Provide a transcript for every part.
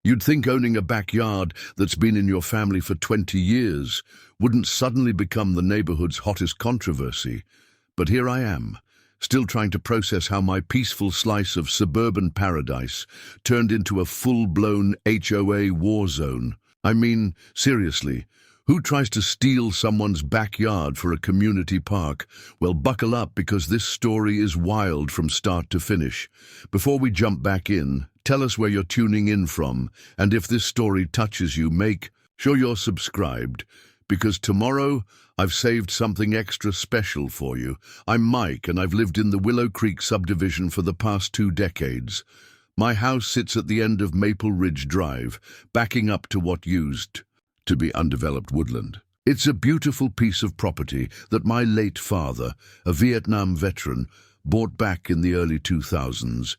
You'd think owning a backyard that's been in your family for 20 years wouldn't suddenly become the neighborhood's hottest controversy. But here I am, still trying to process how my peaceful slice of suburban paradise turned into a full-blown HOA war zone. I mean, seriously, who tries to steal someone's backyard for a community park? Well, buckle up, because this story is wild from start to finish. Before we jump back in, tell us where you're tuning in from, and if this story touches you, make sure you're subscribed, because tomorrow I've saved something extra special for you. I'm Mike, and I've lived in the Willow Creek subdivision for the past 2 decades. My house sits at the end of Maple Ridge Drive, backing up to what used to be undeveloped woodland. It's a beautiful piece of property that my late father, a Vietnam veteran, bought back in the early 2000s.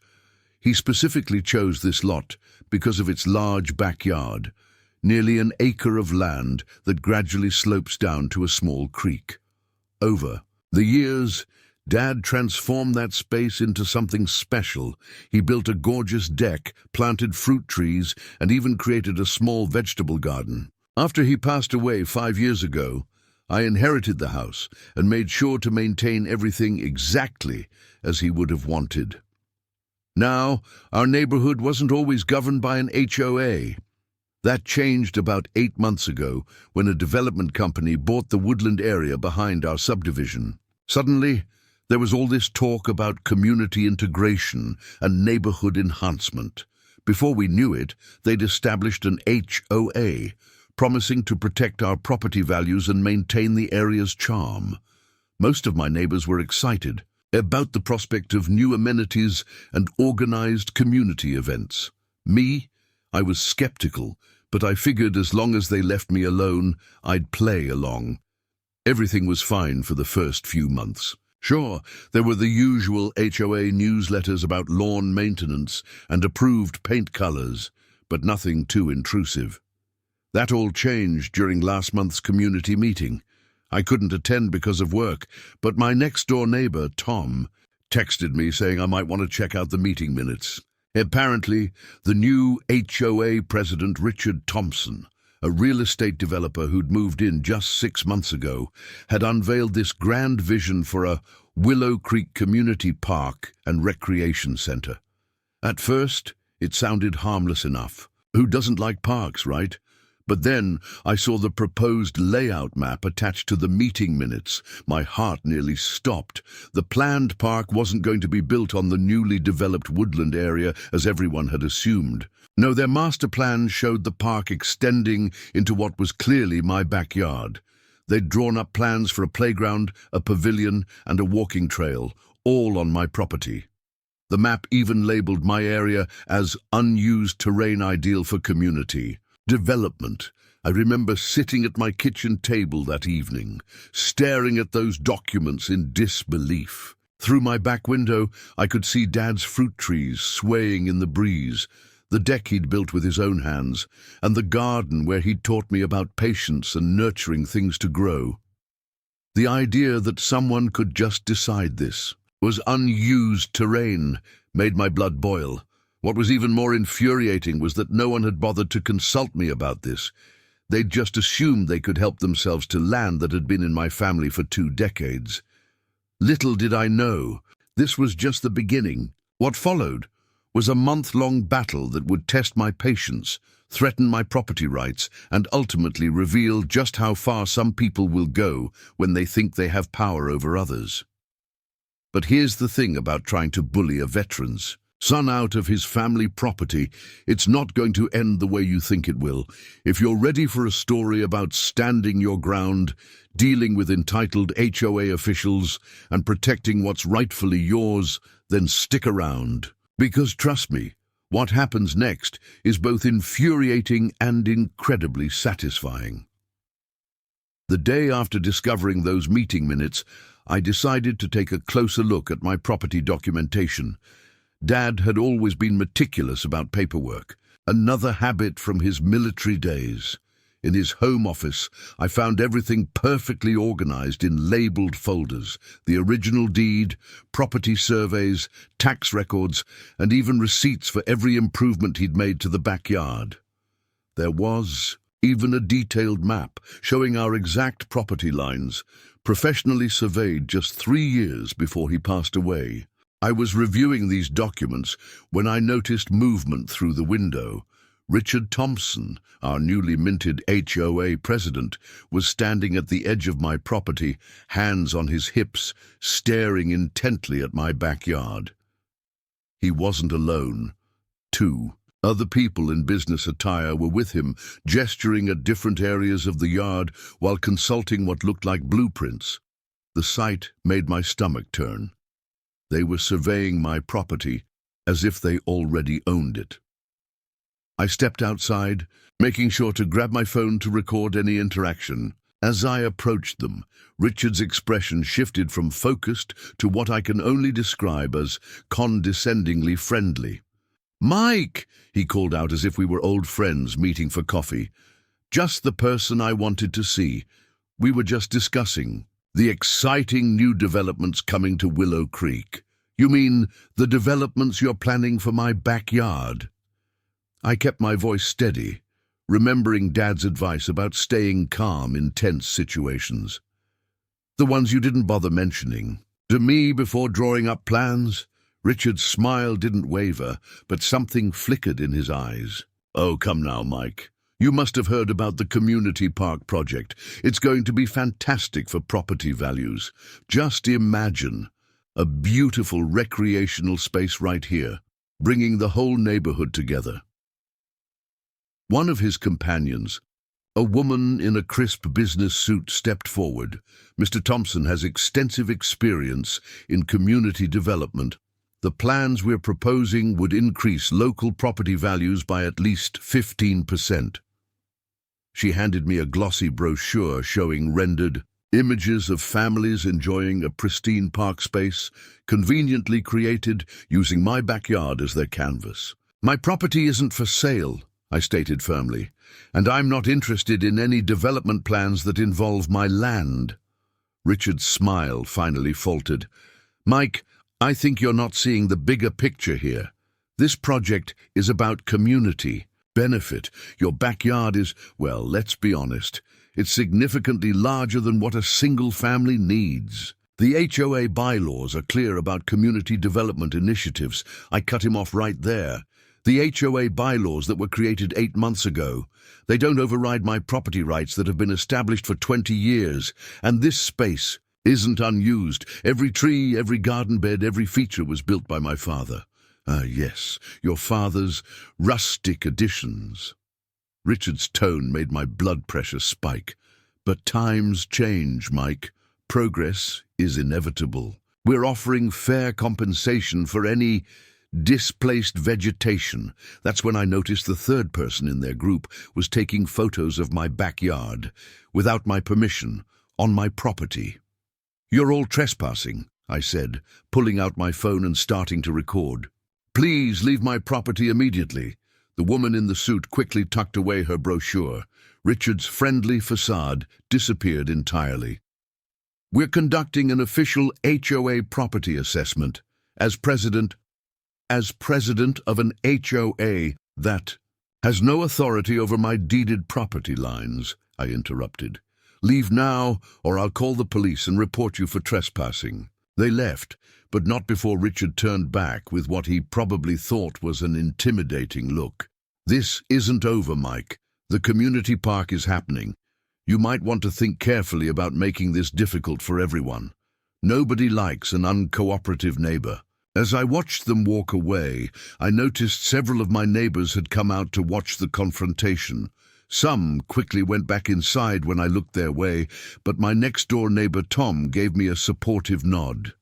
He specifically chose this lot because of its large backyard, nearly an acre of land that gradually slopes down to a small creek. Over the years, Dad transformed that space into something special. He built a gorgeous deck, planted fruit trees, and even created a small vegetable garden. After he passed away 5 years ago, I inherited the house and made sure to maintain everything exactly as he would have wanted. Now, our neighborhood wasn't always governed by an HOA. That changed about 8 months ago when a development company bought the woodland area behind our subdivision. Suddenly, there was all this talk about community integration and neighborhood enhancement. Before we knew it, they'd established an HOA, promising to protect our property values and maintain the area's charm. Most of my neighbors were excited about the prospect of new amenities and organized community events. Me, I was skeptical, but I figured as long as they left me alone, I'd play along. Everything was fine for the first few months. Sure, there were the usual HOA newsletters about lawn maintenance and approved paint colors, but nothing too intrusive. That all changed during last month's community meeting. I couldn't attend because of work, but my next-door neighbor, Tom, texted me saying I might want to check out the meeting minutes. Apparently, the new HOA president, Richard Thompson, a real estate developer who'd moved in just 6 months ago, had unveiled this grand vision for a Willow Creek community park and recreation center. At first, it sounded harmless enough. Who doesn't like parks, right? But then I saw the proposed layout map attached to the meeting minutes. My heart nearly stopped. The planned park wasn't going to be built on the newly developed woodland area as everyone had assumed. No, their master plan showed the park extending into what was clearly my backyard. They'd drawn up plans for a playground, a pavilion, and a walking trail, all on my property. The map even labeled my area as unused terrain ideal for community development. I remember sitting at my kitchen table that evening, staring at those documents in disbelief. Through my back window, I could see Dad's fruit trees swaying in the breeze, the deck he'd built with his own hands, and the garden where he'd taught me about patience and nurturing things to grow. The idea that someone could just decide this was unused terrain made my blood boil. What was even more infuriating was that no one had bothered to consult me about this. They'd just assumed they could help themselves to land that had been in my family for 2 decades. Little did I know, this was just the beginning. What followed was a month-long battle that would test my patience, threaten my property rights, and ultimately reveal just how far some people will go when they think they have power over others. But here's the thing about trying to bully a veteran's son out of his family property. It's not going to end the way you think it will. If you're ready for a story about standing your ground, dealing with entitled HOA officials, and protecting what's rightfully yours, then stick around. Because trust me, what happens next is both infuriating and incredibly satisfying. The day after discovering those meeting minutes, I decided to take a closer look at my property documentation. Dad had always been meticulous about paperwork, another habit from his military days. In his home office, I found everything perfectly organized in labeled folders: the original deed, property surveys, tax records, and even receipts for every improvement he'd made to the backyard. There was even a detailed map showing our exact property lines, professionally surveyed just 3 years before he passed away. I was reviewing these documents when I noticed movement through the window. Richard Thompson, our newly minted HOA president, was standing at the edge of my property, hands on his hips, staring intently at my backyard. He wasn't alone. 2 other people in business attire were with him, gesturing at different areas of the yard while consulting what looked like blueprints. The sight made my stomach turn. They were surveying my property as if they already owned it. I stepped outside, making sure to grab my phone to record any interaction. As I approached them, Richard's expression shifted from focused to what I can only describe as condescendingly friendly. "Mike!" he called out as if we were old friends meeting for coffee. "Just the person I wanted to see. We were just discussing the exciting new developments coming to Willow Creek." "You mean the developments you're planning for my backyard?" I kept my voice steady, remembering Dad's advice about staying calm in tense situations. "The ones you didn't bother mentioning to me before drawing up plans?" Richard's smile didn't waver, but something flickered in his eyes. "Oh, come now, Mike. You must have heard about the community park project. It's going to be fantastic for property values. Just imagine a beautiful recreational space right here, bringing the whole neighborhood together." One of his companions, a woman in a crisp business suit, stepped forward. "Mr. Thompson has extensive experience in community development. The plans we're proposing would increase local property values by at least 15%. She handed me a glossy brochure showing rendered images of families enjoying a pristine park space, conveniently created using my backyard as their canvas. "My property isn't for sale," I stated firmly, "and I'm not interested in any development plans that involve my land." Richard's smile finally faltered. "Mike, I think you're not seeing the bigger picture here. This project is about community benefit. Your backyard is, well, let's be honest, it's significantly larger than what a single family needs. The HOA bylaws are clear about community development initiatives." I cut him off right there. "The HOA bylaws that were created 8 months ago, they don't override my property rights that have been established for 20 years, and this space isn't unused. Every tree, every garden bed, every feature was built by my father." "Ah, yes, your father's rustic additions." Richard's tone made my blood pressure spike. "But times change, Mike. Progress is inevitable. We're offering fair compensation for any displaced vegetation." That's when I noticed the third person in their group was taking photos of my backyard, without my permission, on my property. "You're all trespassing," I said, pulling out my phone and starting to record. "Please leave my property immediately." The woman in the suit quickly tucked away her brochure. Richard's friendly facade disappeared entirely. "We're conducting an official HOA property assessment. As president of an HOA that has no authority over my deeded property lines," I interrupted. "Leave now, or I'll call the police and report you for trespassing." They left, but not before Richard turned back with what he probably thought was an intimidating look. "This isn't over, Mike. The community park is happening. You might want to think carefully about making this difficult for everyone. Nobody likes an uncooperative neighbor." As I watched them walk away, I noticed several of my neighbors had come out to watch the confrontation. Some quickly went back inside when I looked their way, but my next-door neighbor Tom gave me a supportive nod.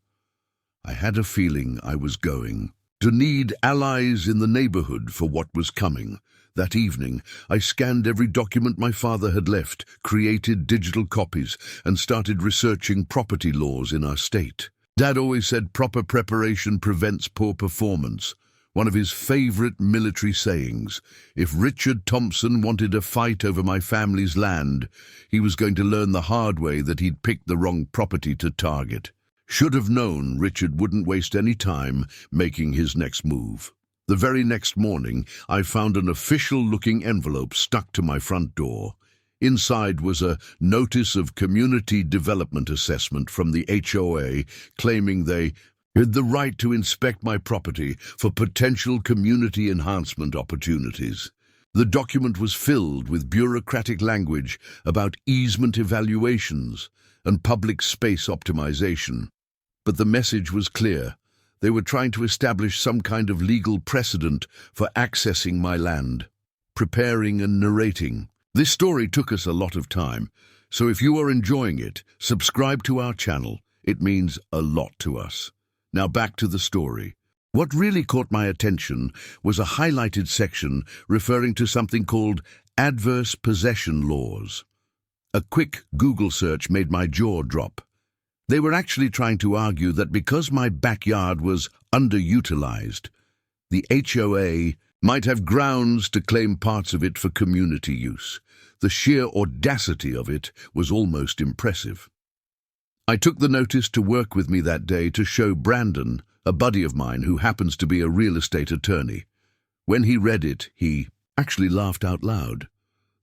I had a feeling I was going to need allies in the neighborhood for what was coming. That evening, I scanned every document my father had left, created digital copies, and started researching property laws in our state. Dad always said proper preparation prevents poor performance. one of his favorite military sayings. If Richard Thompson wanted a fight over my family's land, he was going to learn the hard way that he'd picked the wrong property to target. Should have known Richard wouldn't waste any time making his next move. The very next morning, I found an official-looking envelope stuck to my front door. Inside was a notice of community development assessment from the HOA claiming they had the right to inspect my property for potential community enhancement opportunities. The document was filled with bureaucratic language about easement evaluations and public space optimization. But the message was clear. They were trying to establish some kind of legal precedent for accessing my land, preparing and narrating. This story took us a lot of time, so if you are enjoying it, subscribe to our channel. It means a lot to us. Now back to the story. What really caught my attention was a highlighted section referring to something called adverse possession laws. A quick Google search made my jaw drop. They were actually trying to argue that because my backyard was underutilized, the HOA might have grounds to claim parts of it for community use. The sheer audacity of it was almost impressive. I took the notice to work with me that day to show Brandon, a buddy of mine who happens to be a real estate attorney. When he read it, he actually laughed out loud.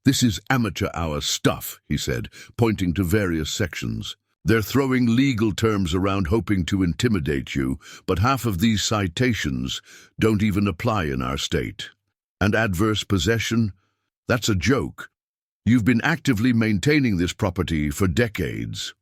"This is amateur hour stuff," he said, pointing to various sections. "They're throwing legal terms around hoping to intimidate you, but half of these citations don't even apply in our state. And adverse possession? That's a joke. You've been actively maintaining this property for decades."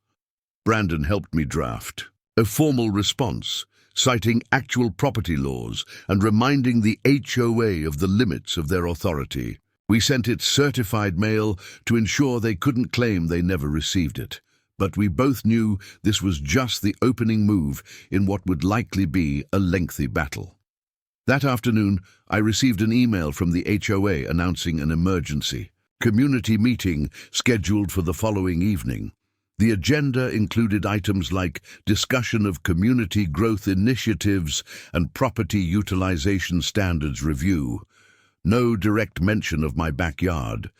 Brandon helped me draft a formal response, citing actual property laws and reminding the HOA of the limits of their authority. We sent it certified mail to ensure they couldn't claim they never received it. But we both knew this was just the opening move in what would likely be a lengthy battle. That afternoon, I received an email from the HOA announcing an emergency community meeting scheduled for the following evening. The agenda included items like discussion of community growth initiatives and property utilization standards review. No direct mention of my backyard,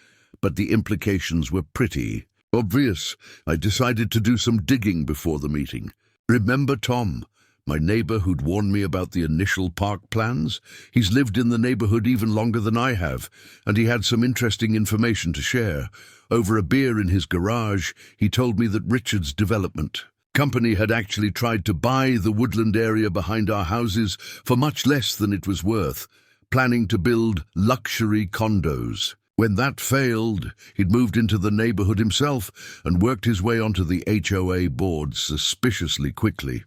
but the implications were pretty obvious. I decided to do some digging before the meeting. Remember Tom, my neighbor who'd warned me about the initial park plans? He's lived in the neighborhood even longer than I have, and he had some interesting information to share. Over a beer in his garage, he told me that Richard's development company had actually tried to buy the woodland area behind our houses for much less than it was worth, planning to build luxury condos. When that failed, he'd moved into the neighborhood himself and worked his way onto the HOA board suspiciously quickly.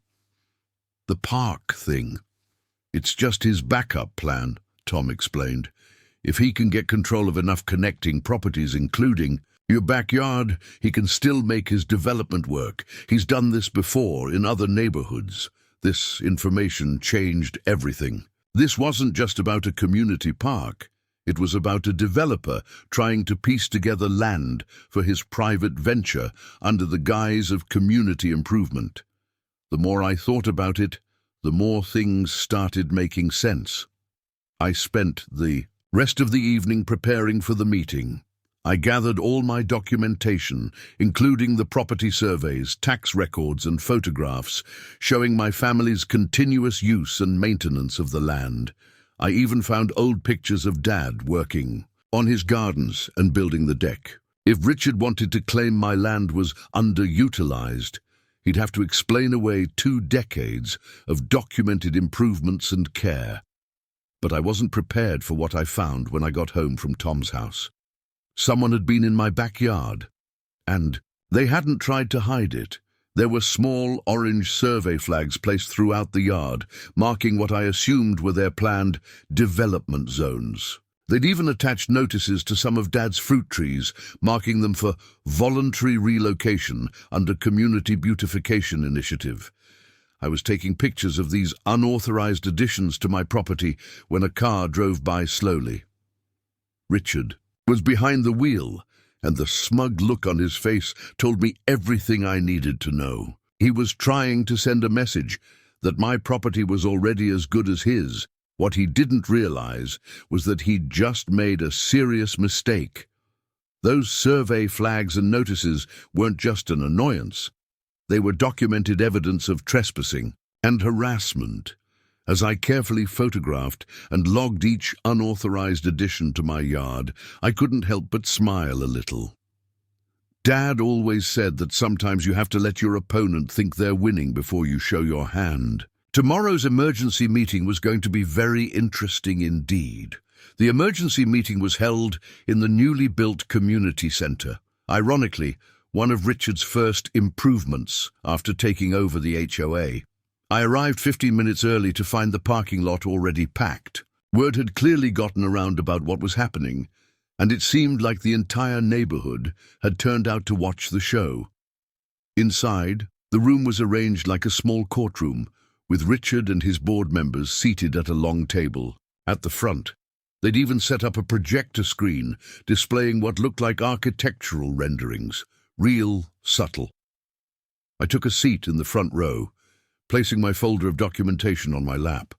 "The park thing. It's just his backup plan," Tom explained. "If he can get control of enough connecting properties, including your backyard, he can still make his development work. He's done this before in other neighborhoods." This information changed everything. This wasn't just about a community park. It was about a developer trying to piece together land for his private venture under the guise of community improvement. The more I thought about it, the more things started making sense. I spent the rest of the evening preparing for the meeting. I gathered all my documentation, including the property surveys, tax records, and photographs, showing my family's continuous use and maintenance of the land. I even found old pictures of Dad working on his gardens and building the deck. If Richard wanted to claim my land was underutilized, he'd have to explain away 2 decades of documented improvements and care. But I wasn't prepared for what I found when I got home from Tom's house. Someone had been in my backyard, and they hadn't tried to hide it. There were small orange survey flags placed throughout the yard, marking what I assumed were their planned development zones. They'd even attached notices to some of Dad's fruit trees, marking them for voluntary relocation under Community Beautification Initiative. I was taking pictures of these unauthorized additions to my property when a car drove by slowly. Richard was behind the wheel, and the smug look on his face told me everything I needed to know. He was trying to send a message that my property was already as good as his, What he didn't realize was that he'd just made a serious mistake. Those survey flags and notices weren't just an annoyance. They were documented evidence of trespassing and harassment. As I carefully photographed and logged each unauthorized addition to my yard, I couldn't help but smile a little. Dad always said that sometimes you have to let your opponent think they're winning before you show your hand. Tomorrow's emergency meeting was going to be very interesting indeed. The emergency meeting was held in the newly built community center. Ironically, one of Richard's first improvements after taking over the HOA. I arrived 15 minutes early to find the parking lot already packed. Word had clearly gotten around about what was happening, and it seemed like the entire neighborhood had turned out to watch the show. Inside, the room was arranged like a small courtroom, with Richard and his board members seated at a long table. At the front, they'd even set up a projector screen displaying what looked like architectural renderings, real, subtle. I took a seat in the front row, placing my folder of documentation on my lap.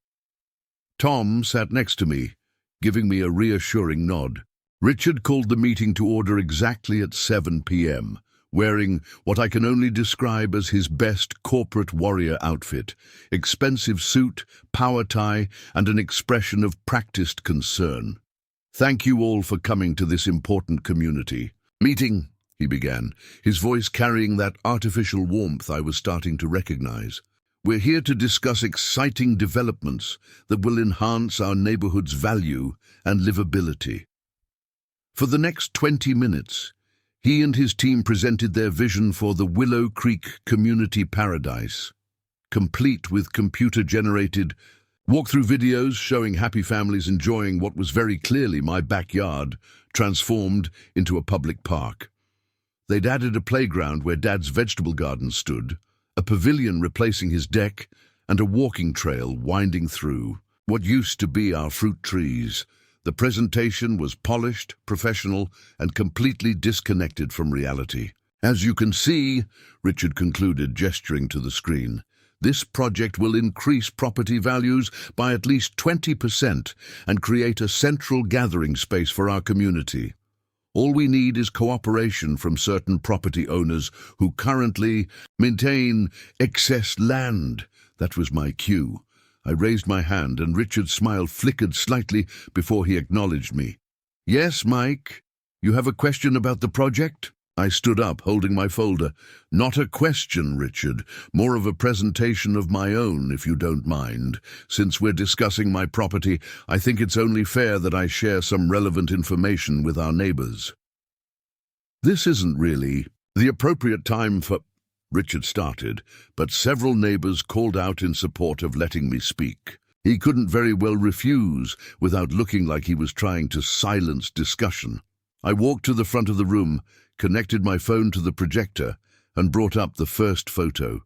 Tom sat next to me, giving me a reassuring nod. Richard called the meeting to order exactly at 7 p.m., wearing what I can only describe as his best corporate warrior outfit, expensive suit, power tie, and an expression of practiced concern. "Thank you all for coming to this important community meeting," he began, his voice carrying that artificial warmth I was starting to recognize. "We're here to discuss exciting developments that will enhance our neighborhood's value and livability." For the next 20 minutes, he and his team presented their vision for the Willow Creek Community Paradise, complete with computer-generated walkthrough videos showing happy families enjoying what was very clearly my backyard, transformed into a public park. They'd added a playground where Dad's vegetable garden stood, a pavilion replacing his deck, and a walking trail winding through what used to be our fruit trees. The presentation was polished, professional, and completely disconnected from reality. "As you can see," Richard concluded, gesturing to the screen, "this project will increase property values by at least 20% and create a central gathering space for our community. All we need is cooperation from certain property owners who currently maintain excess land." That was my cue. I raised my hand, and Richard's smile flickered slightly before he acknowledged me. "Yes, Mike, you have a question about the project?" I stood up, holding my folder. "Not a question, Richard. More of a presentation of my own, if you don't mind. Since we're discussing my property, I think it's only fair that I share some relevant information with our neighbors." "This isn't really the appropriate time for—" Richard started, but several neighbors called out in support of letting me speak. He couldn't very well refuse without looking like he was trying to silence discussion. I walked to the front of the room, connected my phone to the projector, and brought up the first photo.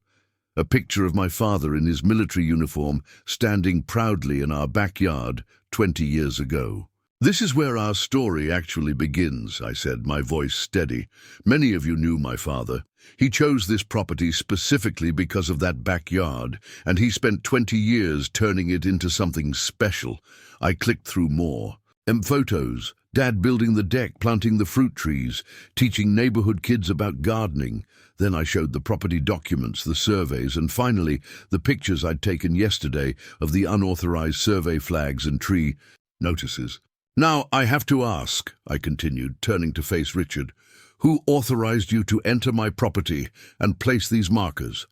A picture of my father in his military uniform standing proudly in our backyard 20 years ago. "This is where our story actually begins," I said, my voice steady. "Many of you knew my father. He chose this property specifically because of that backyard, and he spent 20 years turning it into something special." I clicked through more. Photos, Dad building the deck, planting the fruit trees, teaching neighborhood kids about gardening. Then I showed the property documents, the surveys, and finally the pictures I'd taken yesterday of the unauthorized survey flags and tree notices. "Now, I have to ask," I continued, turning to face Richard, "who authorized you to enter my property and place these markers?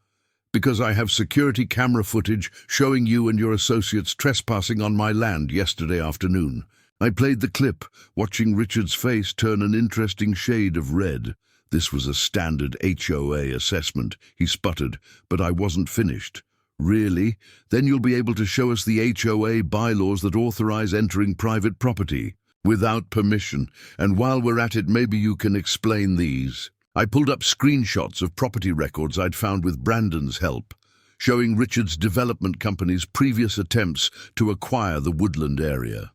Because I have security camera footage showing you and your associates trespassing on my land yesterday afternoon." I played the clip, watching Richard's face turn an interesting shade of red. This was a standard HOA assessment, he sputtered, but I wasn't finished. "Really? Then you'll be able to show us the HOA bylaws that authorize entering private property without permission. And while we're at it, maybe you can explain these." I pulled up screenshots of property records I'd found with Brandon's help, showing Richard's development company's previous attempts to acquire the woodland area.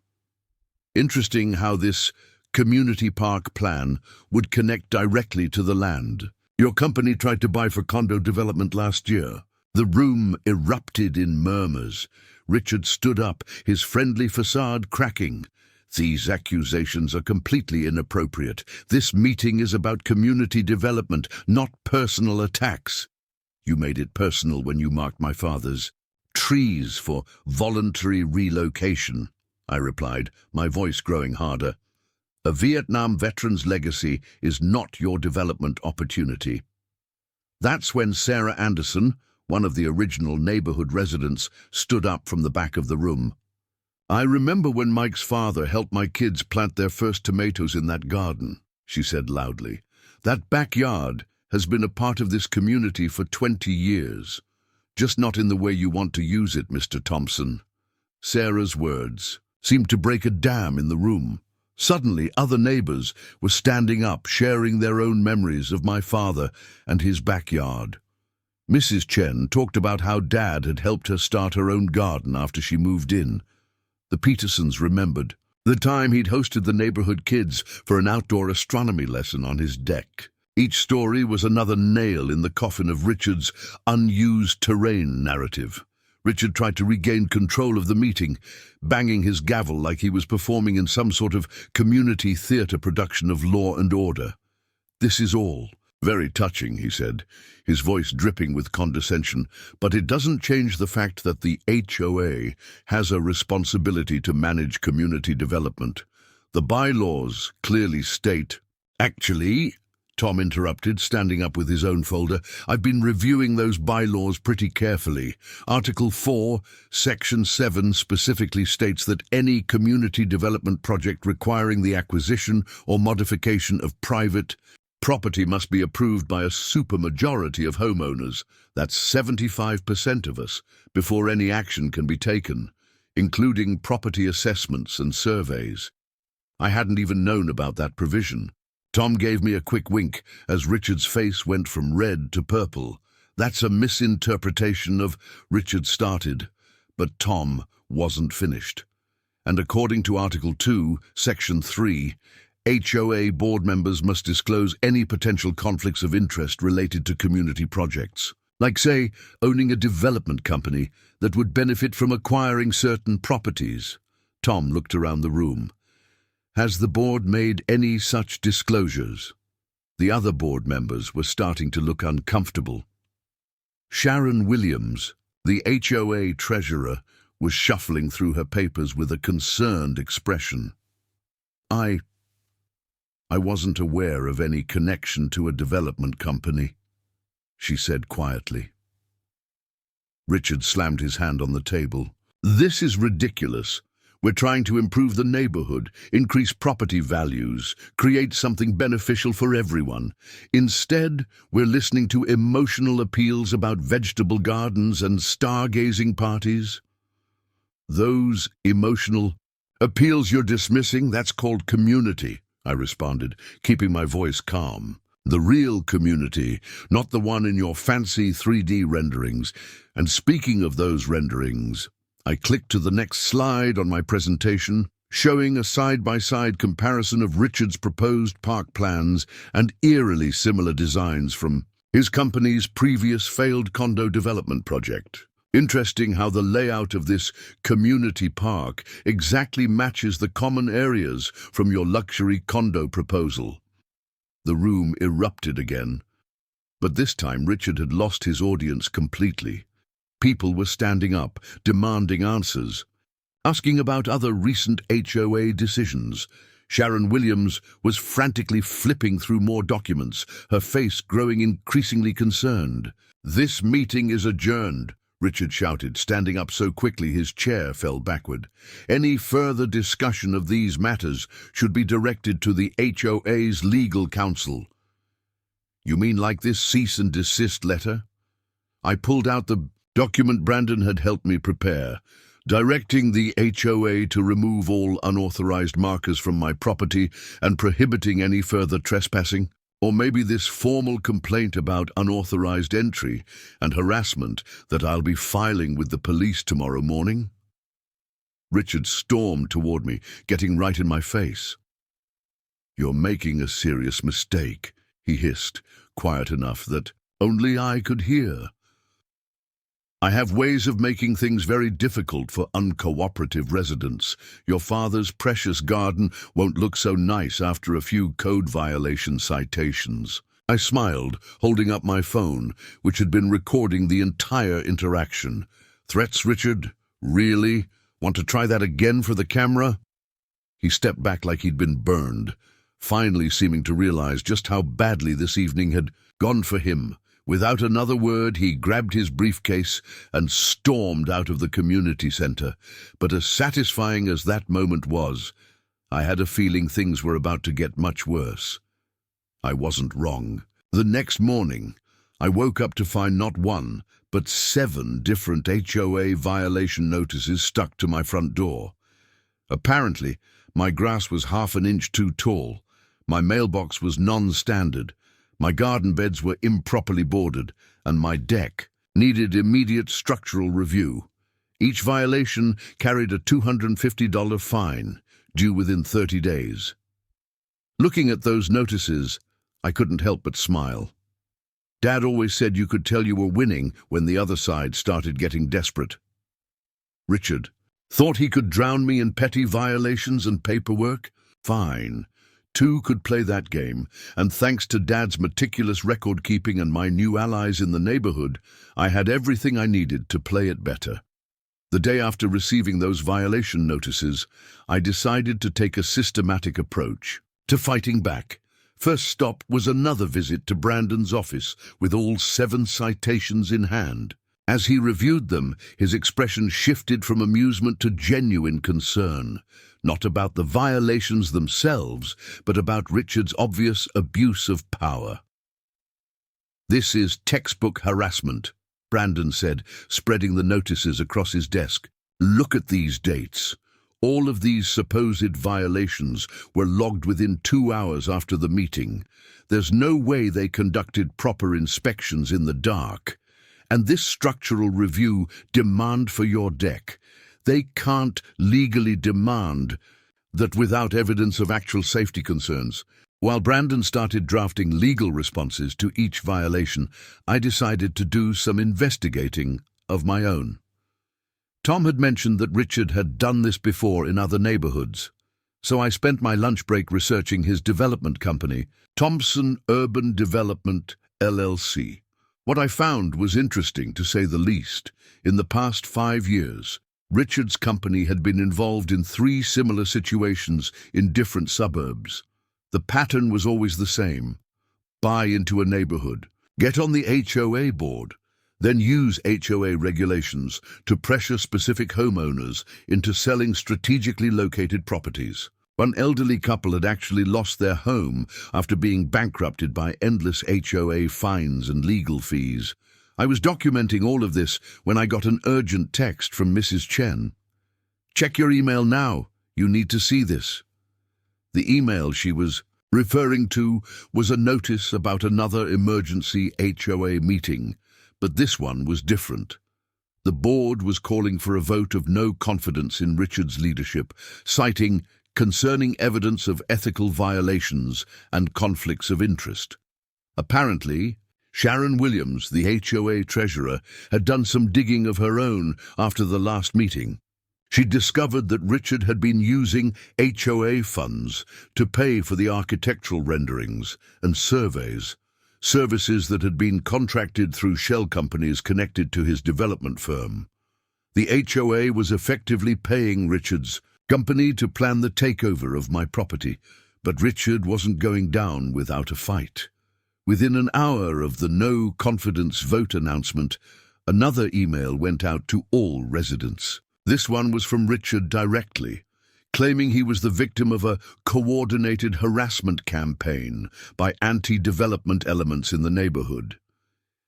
Interesting how this community park plan would connect directly to the land. "Your company tried to buy for condo development last year." The room erupted in murmurs. Richard stood up, his friendly facade cracking. These accusations are completely inappropriate. This meeting is about community development, not personal attacks. You made it personal when you marked my father's trees for voluntary relocation, I replied, my voice growing harder. A Vietnam veteran's legacy is not your development opportunity. That's when Sarah Anderson, one of the original neighborhood residents, stood up from the back of the room. I remember when Mike's father helped my kids plant their first tomatoes in that garden, she said loudly. That backyard has been a part of this community for 20 years. Just not in the way you want to use it, Mr. Thompson. Sarah's words seemed to break a dam in the room. Suddenly, other neighbors were standing up, sharing their own memories of my father and his backyard. Mrs. Chen talked about how Dad had helped her start her own garden after she moved in. The Petersons remembered the time he'd hosted the neighborhood kids for an outdoor astronomy lesson on his deck. Each story was another nail in the coffin of Richard's unused terrain narrative. Richard tried to regain control of the meeting, banging his gavel like he was performing in some sort of community theater production of Law and Order. This is all very touching, he said, his voice dripping with condescension, but it doesn't change the fact that the HOA has a responsibility to manage community development. The bylaws clearly state, Actually, Tom interrupted, standing up with his own folder, I've been reviewing those bylaws pretty carefully. Article 4, Section 7 specifically states that any community development project requiring the acquisition or modification of private property must be approved by a supermajority of homeowners, that's 75% of us, before any action can be taken, including property assessments and surveys. I hadn't even known about that provision. Tom gave me a quick wink as Richard's face went from red to purple. That's a misinterpretation of Richard started, but Tom wasn't finished. And according to Article 2, Section 3, HOA board members must disclose any potential conflicts of interest related to community projects, like, say, owning a development company that would benefit from acquiring certain properties. Tom looked around the room. Has the board made any such disclosures? The other board members were starting to look uncomfortable. Sharon Williams, the HOA treasurer, was shuffling through her papers with a concerned expression. I wasn't aware of any connection to a development company, she said quietly. Richard slammed his hand on the table. This is ridiculous. We're trying to improve the neighborhood, increase property values, create something beneficial for everyone. Instead, we're listening to emotional appeals about vegetable gardens and stargazing parties. Those emotional appeals you're dismissing, that's called community, I responded, keeping my voice calm. The real community, not the one in your fancy 3D renderings. And speaking of those renderings, I clicked to the next slide on my presentation, showing a side-by-side comparison of Richard's proposed park plans and eerily similar designs from his company's previous failed condo development project. Interesting how the layout of this community park exactly matches the common areas from your luxury condo proposal. The room erupted again, but this time Richard had lost his audience completely. People were standing up, demanding answers, asking about other recent HOA decisions. Sharon Williams was frantically flipping through more documents, her face growing increasingly concerned. This meeting is adjourned, Richard shouted, standing up so quickly his chair fell backward. Any further discussion of these matters should be directed to the HOA's legal counsel. You mean like this cease and desist letter? I pulled out the document Brandon had helped me prepare, directing the HOA to remove all unauthorized markers from my property and prohibiting any further trespassing. Or maybe this formal complaint about unauthorized entry and harassment that I'll be filing with the police tomorrow morning? Richard stormed toward me, getting right in my face. You're making a serious mistake, he hissed, quiet enough that only I could hear. I have ways of making things very difficult for uncooperative residents. Your father's precious garden won't look so nice after a few code violation citations. I smiled, holding up my phone, which had been recording the entire interaction. Threats, Richard? Really? Want to try that again for the camera? He stepped back like he'd been burned, finally seeming to realize just how badly this evening had gone for him. Without another word, he grabbed his briefcase and stormed out of the community center. But as satisfying as that moment was, I had a feeling things were about to get much worse. I wasn't wrong. The next morning, I woke up to find not one, but 7 different HOA violation notices stuck to my front door. Apparently, my grass was half an inch too tall, my mailbox was non-standard, my garden beds were improperly bordered, and my deck needed immediate structural review. Each violation carried a $250 fine, due within 30 days. Looking at those notices, I couldn't help but smile. Dad always said you could tell you were winning when the other side started getting desperate. Richard thought he could drown me in petty violations and paperwork? Fine. 2 could play that game, and thanks to Dad's meticulous record-keeping and my new allies in the neighborhood, I had everything I needed to play it better. The day after receiving those violation notices, I decided to take a systematic approach to fighting back. First stop was another visit to Brandon's office with all 7 citations in hand. As he reviewed them, his expression shifted from amusement to genuine concern, not about the violations themselves, but about Richard's obvious abuse of power. "This is textbook harassment," Brandon said, spreading the notices across his desk. "Look at these dates. All of these supposed violations were logged within 2 hours after the meeting. There's no way they conducted proper inspections in the dark. And this structural review demand for your deck. They can't legally demand that without evidence of actual safety concerns." While Brandon started drafting legal responses to each violation, I decided to do some investigating of my own. Tom had mentioned that Richard had done this before in other neighborhoods, so I spent my lunch break researching his development company, Thompson Urban Development, LLC. What I found was interesting, to say the least. In the past 5 years, Richard's company had been involved in 3 similar situations in different suburbs. The pattern was always the same: buy into a neighborhood, get on the HOA board, then use HOA regulations to pressure specific homeowners into selling strategically located properties. One elderly couple had actually lost their home after being bankrupted by endless HOA fines and legal fees. I was documenting all of this when I got an urgent text from Mrs. Chen. "Check your email now. You need to see this." The email she was referring to was a notice about another emergency HOA meeting, but this one was different. The board was calling for a vote of no confidence in Richard's leadership, citing concerning evidence of ethical violations and conflicts of interest. Apparently, Sharon Williams, the HOA treasurer, had done some digging of her own after the last meeting. She discovered that Richard had been using HOA funds to pay for the architectural renderings and surveys, services that had been contracted through shell companies connected to his development firm. The HOA was effectively paying Richard's company to plan the takeover of my property, but Richard wasn't going down without a fight. Within an hour of the no confidence vote announcement, another email went out to all residents. This one was from Richard directly, claiming he was the victim of a coordinated harassment campaign by anti-development elements in the neighborhood.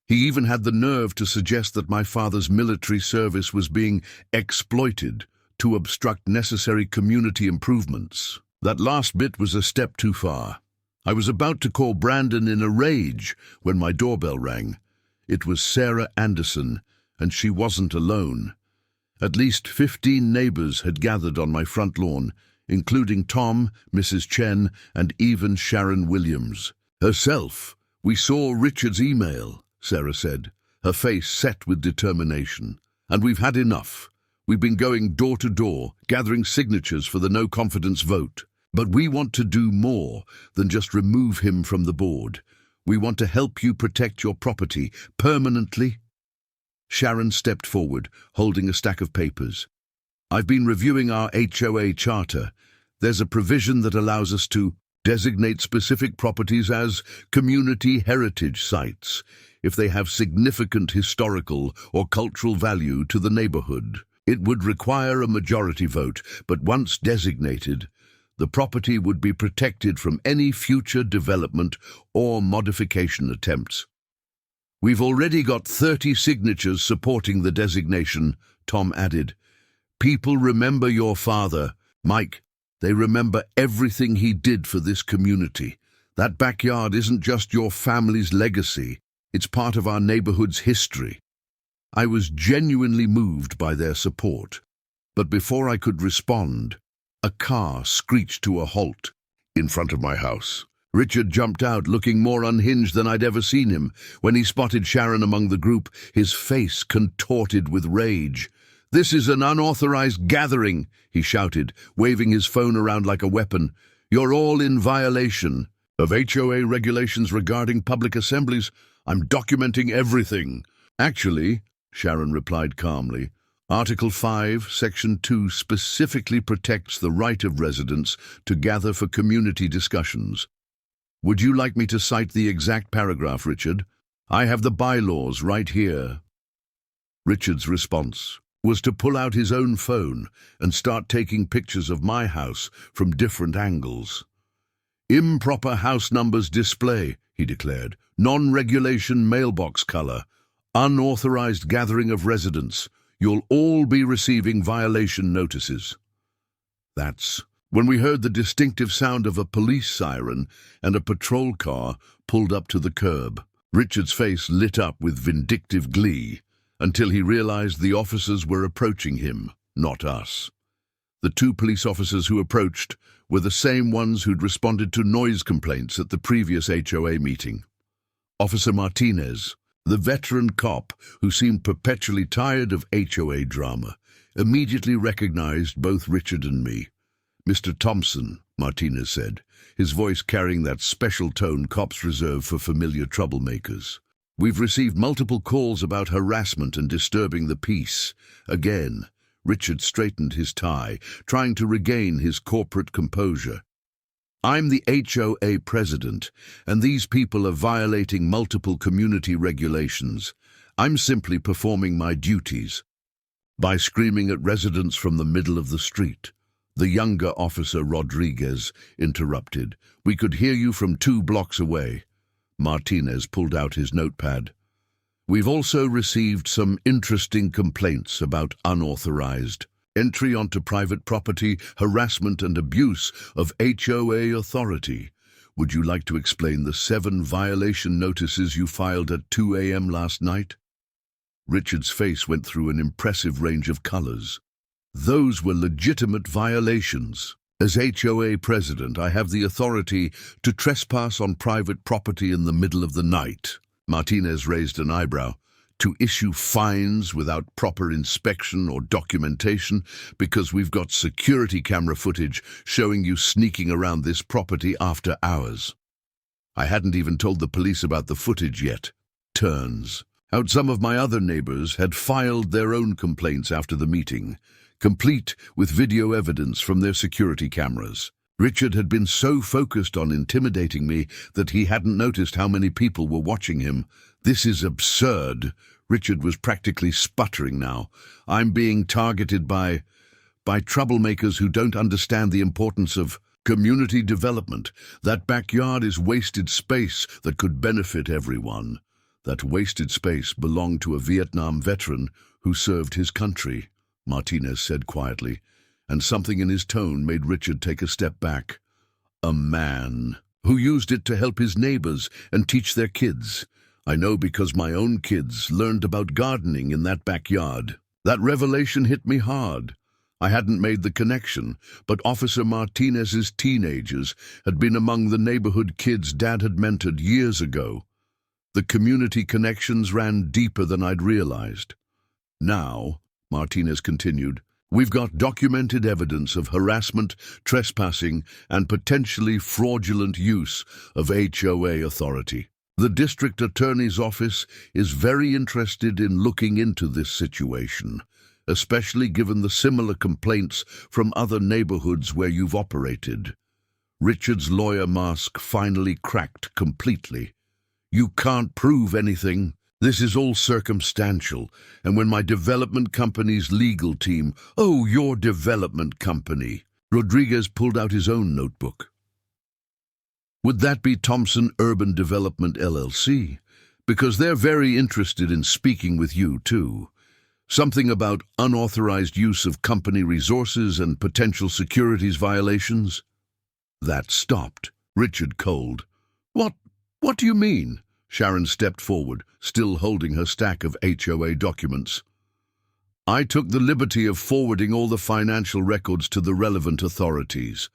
He even had the nerve to suggest that my father's military service was being exploited to obstruct necessary community improvements. That last bit was a step too far. I was about to call Brandon in a rage when my doorbell rang. It was Sarah Anderson, and she wasn't alone. At least 15 neighbors had gathered on my front lawn, including Tom, Mrs. Chen, and even Sharon Williams herself. "We saw Richard's email," Sarah said, her face set with determination. "And we've had enough. We've been going door to door, gathering signatures for the no-confidence vote. But we want to do more than just remove him from the board. We want to help you protect your property permanently." Sharon stepped forward, holding a stack of papers. "I've been reviewing our HOA charter. There's a provision that allows us to designate specific properties as community heritage sites if they have significant historical or cultural value to the neighborhood. It would require a majority vote, but once designated, the property would be protected from any future development or modification attempts." "We've already got 30 signatures supporting the designation," Tom added. "People remember your father, Mike. They remember everything he did for this community. That backyard isn't just your family's legacy, it's part of our neighborhood's history." I was genuinely moved by their support. But before I could respond, a car screeched to a halt in front of my house. Richard jumped out, looking more unhinged than I'd ever seen him. When he spotted Sharon among the group, his face contorted with rage. "This is an unauthorized gathering," he shouted, waving his phone around like a weapon. "You're all in violation of HOA regulations regarding public assemblies. I'm documenting everything." "Actually," Sharon replied calmly, "Article 5, Section 2 specifically protects the right of residents to gather for community discussions. Would you like me to cite the exact paragraph, Richard? I have the bylaws right here." Richard's response was to pull out his own phone and start taking pictures of my house from different angles. "Improper house numbers display," he declared. "Non-regulation mailbox color. Unauthorized gathering of residents. You'll all be receiving violation notices." That's when we heard the distinctive sound of a police siren and a patrol car pulled up to the curb. Richard's face lit up with vindictive glee until he realized the officers were approaching him, not us. The 2 police officers who approached were the same ones who'd responded to noise complaints at the previous HOA meeting. Officer Martinez, the veteran cop who seemed perpetually tired of HOA drama, immediately recognized both Richard and me. "Mr. Thompson," Martinez said, his voice carrying that special tone cops reserve for familiar troublemakers. "We've received multiple calls about harassment and disturbing the peace." Again, Richard straightened his tie, trying to regain his corporate composure. "I'm the HOA president, and these people are violating multiple community regulations. I'm simply performing my duties by screaming at residents from the middle of the street." The younger officer Rodriguez interrupted. "We could hear you from 2 blocks away." Martinez pulled out his notepad. "We've also received some interesting complaints about unauthorized entry onto private property, harassment and abuse of HOA authority. Would you like to explain the 7 violation notices you filed at 2 a.m. last night?" Richard's face went through an impressive range of colors. "Those were legitimate violations. As HOA president, I have the authority to trespass on private property in the middle of the night." Martinez raised an eyebrow. "To issue fines without proper inspection or documentation because we've got security camera footage showing you sneaking around this property after hours." I hadn't even told the police about the footage yet. Turns out some of my other neighbors had filed their own complaints after the meeting, complete with video evidence from their security cameras. Richard had been so focused on intimidating me that he hadn't noticed how many people were watching him. "This is absurd." Richard was practically sputtering now. "I'm being targeted by troublemakers who don't understand the importance of community development. That backyard is wasted space that could benefit everyone." "That wasted space belonged to a Vietnam veteran who served his country," Martinez said quietly, and something in his tone made Richard take a step back. "A man who used it to help his neighbors and teach their kids. I know because my own kids learned about gardening in that backyard." That revelation hit me hard. I hadn't made the connection, but Officer Martinez's teenagers had been among the neighborhood kids Dad had mentored years ago. The community connections ran deeper than I'd realized. Now, Martinez continued, we've got documented evidence of harassment, trespassing, and potentially fraudulent use of HOA authority. The district attorney's office is very interested in looking into this situation, especially given the similar complaints from other neighborhoods where you've operated. Richard's lawyer mask finally cracked completely. You can't prove anything. This is all circumstantial, and when my development company's legal team— Oh, your development company. Rodriguez pulled out his own notebook. Would that be Thompson Urban Development LLC? Because they're very interested in speaking with you, too. Something about unauthorized use of company resources and potential securities violations? That stopped. Richard cold. What do you mean? Sharon stepped forward, still holding her stack of HOA documents. I took the liberty of forwarding all the financial records to the relevant authorities.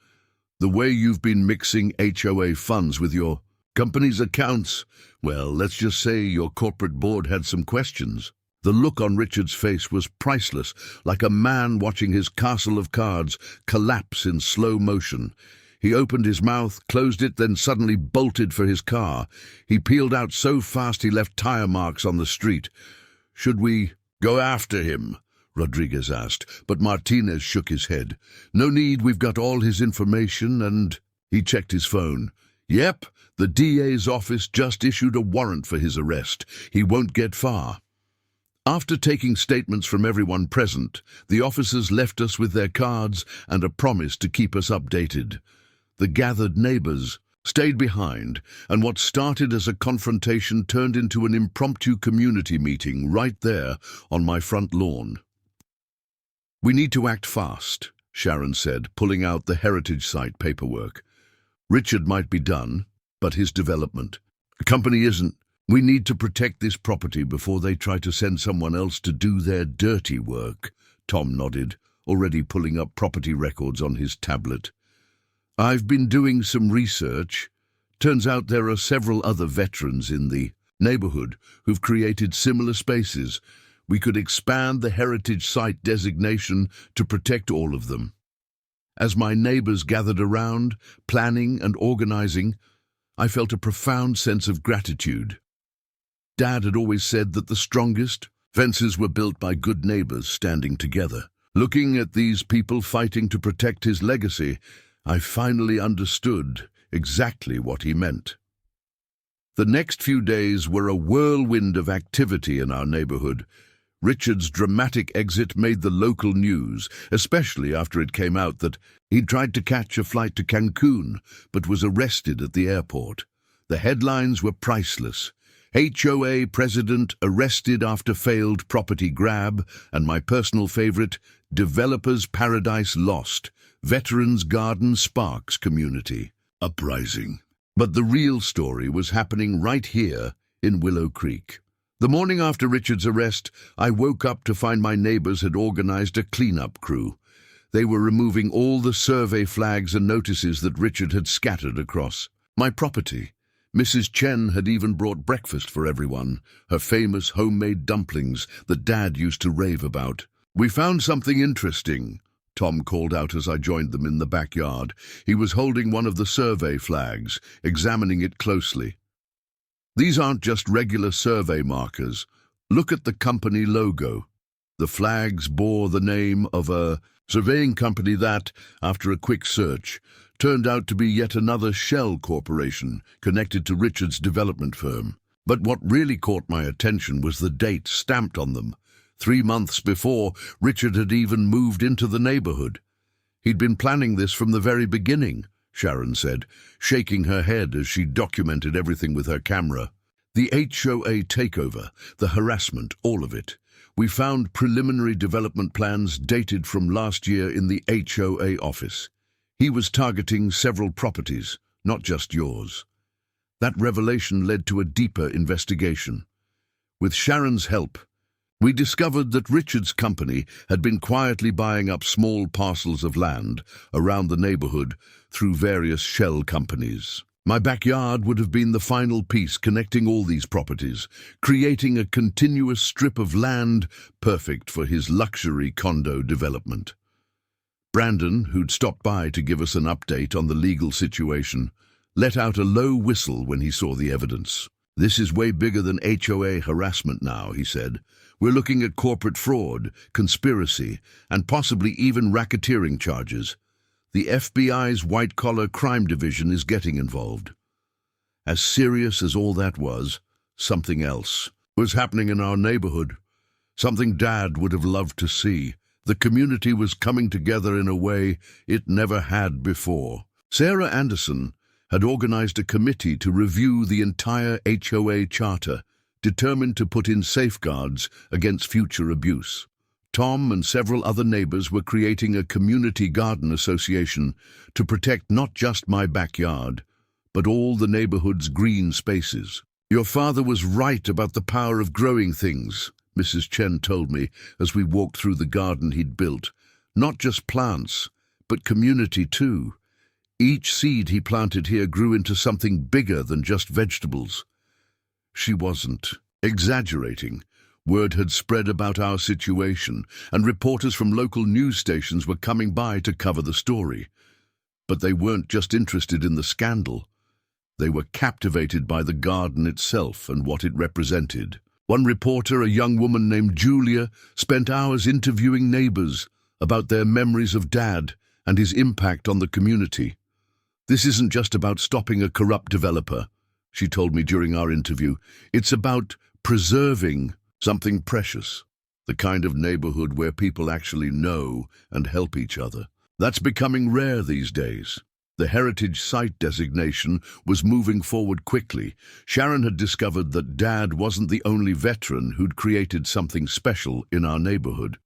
The way you've been mixing HOA funds with your company's accounts, well, let's just say your corporate board had some questions. The look on Richard's face was priceless, like a man watching his castle of cards collapse in slow motion. He opened his mouth, closed it, then suddenly bolted for his car. He peeled out so fast he left tire marks on the street. Should we go after him? Rodriguez asked, but Martinez shook his head. No need, we've got all his information and— He checked his phone. Yep, the DA's office just issued a warrant for his arrest. He won't get far. After taking statements from everyone present, the officers left us with their cards and a promise to keep us updated. The gathered neighbors stayed behind, and what started as a confrontation turned into an impromptu community meeting right there on my front lawn. We need to act fast, Sharon said, pulling out the heritage site paperwork. Richard might be done, but his development. The company isn't. We need to protect this property before they try to send someone else to do their dirty work. Tom nodded, already pulling up property records on his tablet. I've been doing some research. Turns out there are several other veterans in the neighborhood who've created similar spaces. We could expand the heritage site designation to protect all of them. As my neighbors gathered around, planning and organizing, I felt a profound sense of gratitude. Dad had always said that the strongest fences were built by good neighbors standing together. Looking at these people fighting to protect his legacy, I finally understood exactly what he meant. The next few days were a whirlwind of activity in our neighborhood. Richard's dramatic exit made the local news, especially after it came out that he'd tried to catch a flight to Cancun, but was arrested at the airport. The headlines were priceless. HOA president arrested after failed property grab, and my personal favorite, developer's paradise lost. Veterans Garden sparks community uprising. But the real story was happening right here in Willow Creek. The morning after Richard's arrest, I woke up to find my neighbors had organized a cleanup crew. They were removing all the survey flags and notices that Richard had scattered across my property. Mrs. Chen had even brought breakfast for everyone, her famous homemade dumplings that Dad used to rave about. We found something interesting, Tom called out as I joined them in the backyard. He was holding one of the survey flags, examining it closely. These aren't just regular survey markers. Look at the company logo. The flags bore the name of a surveying company that, after a quick search, turned out to be yet another shell corporation connected to Richard's development firm. But what really caught my attention was the date stamped on them. 3 months before, Richard had even moved into the neighborhood. He'd been planning this from the very beginning, Sharon said, shaking her head as she documented everything with her camera. The HOA takeover, the harassment, all of it. We found preliminary development plans dated from last year in the HOA office. He was targeting several properties, not just yours. That revelation led to a deeper investigation. With Sharon's help, we discovered that Richard's company had been quietly buying up small parcels of land around the neighborhood through various shell companies. My backyard would have been the final piece connecting all these properties, creating a continuous strip of land perfect for his luxury condo development. Brandon, who'd stopped by to give us an update on the legal situation, let out a low whistle when he saw the evidence. "This is way bigger than HOA harassment now," he said. "We're looking at corporate fraud, conspiracy, and possibly even racketeering charges. The FBI's white-collar crime division is getting involved." As serious as all that was, something else was happening in our neighborhood. Something Dad would have loved to see. The community was coming together in a way it never had before. Sarah Anderson had organized a committee to review the entire HOA charter, determined to put in safeguards against future abuse. Tom and several other neighbors were creating a community garden association to protect not just my backyard, but all the neighborhood's green spaces. "Your father was right about the power of growing things," Mrs. Chen told me as we walked through the garden he'd built. "Not just plants, but community too. Each seed he planted here grew into something bigger than just vegetables." She wasn't exaggerating. Word had spread about our situation, and reporters from local news stations were coming by to cover the story. But they weren't just interested in the scandal. They were captivated by the garden itself and what it represented. One reporter, a young woman named Julia, spent hours interviewing neighbors about their memories of Dad and his impact on the community. "This isn't just about stopping a corrupt developer," she told me during our interview. "It's about preserving something precious, the kind of neighborhood where people actually know and help each other. That's becoming rare these days." The heritage site designation was moving forward quickly. Sharon had discovered that Dad wasn't the only veteran who'd created something special in our neighborhood.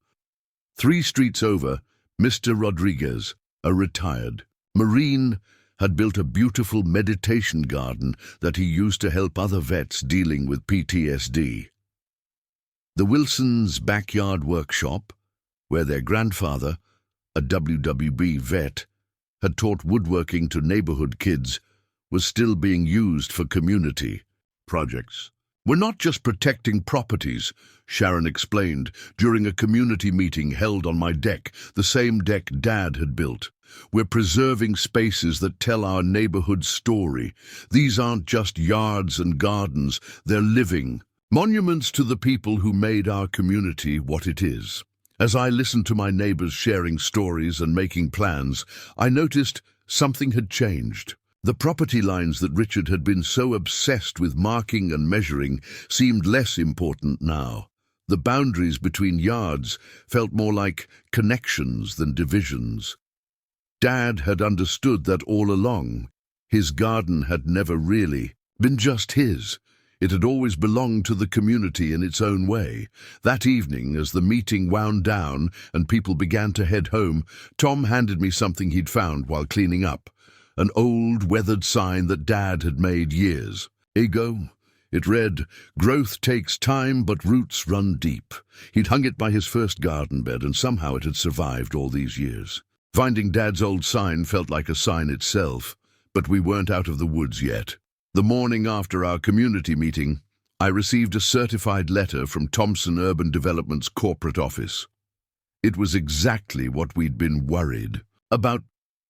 3 streets over, Mr. Rodriguez, a retired Marine, had built a beautiful meditation garden that he used to help other vets dealing with PTSD. The Wilsons' backyard workshop, where their grandfather, a WWB vet, had taught woodworking to neighborhood kids, was still being used for community projects. "We're not just protecting properties," Sharon explained during a community meeting held on my deck, the same deck Dad had built. "We're preserving spaces that tell our neighborhood's story. These aren't just yards and gardens, they're living monuments to the people who made our community what it is." As I listened to my neighbors sharing stories and making plans, I noticed something had changed. The property lines that Richard had been so obsessed with marking and measuring seemed less important now. The boundaries between yards felt more like connections than divisions. Dad had understood that all along. His garden had never really been just his. It had always belonged to the community in its own way. That evening, as the meeting wound down and people began to head home, Tom handed me something he'd found while cleaning up. An old, weathered sign that Dad had made years ago. It read, "Growth takes time, but roots run deep." He'd hung it by his first garden bed, and somehow it had survived all these years. Finding Dad's old sign felt like a sign itself, but we weren't out of the woods yet. The morning after our community meeting, I received a certified letter from Thompson Urban Development's corporate office. It was exactly what we'd been worried about.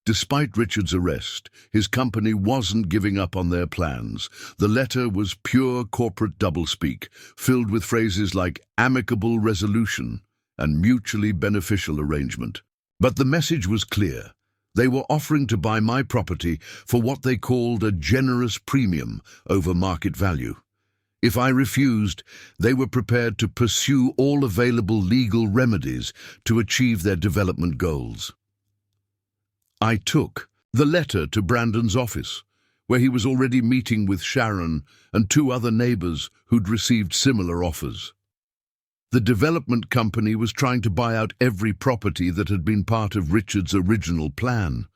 Despite Richard's arrest, his company wasn't giving up on their plans. The letter was pure corporate doublespeak, filled with phrases like amicable resolution and mutually beneficial arrangement. But the message was clear. They were offering to buy my property for what they called a generous premium over market value. If I refused, they were prepared to pursue all available legal remedies to achieve their development goals. I took the letter to Brandon's office, where he was already meeting with Sharon and 2 other neighbors who'd received similar offers. The development company was trying to buy out every property that had been part of Richard's original plan.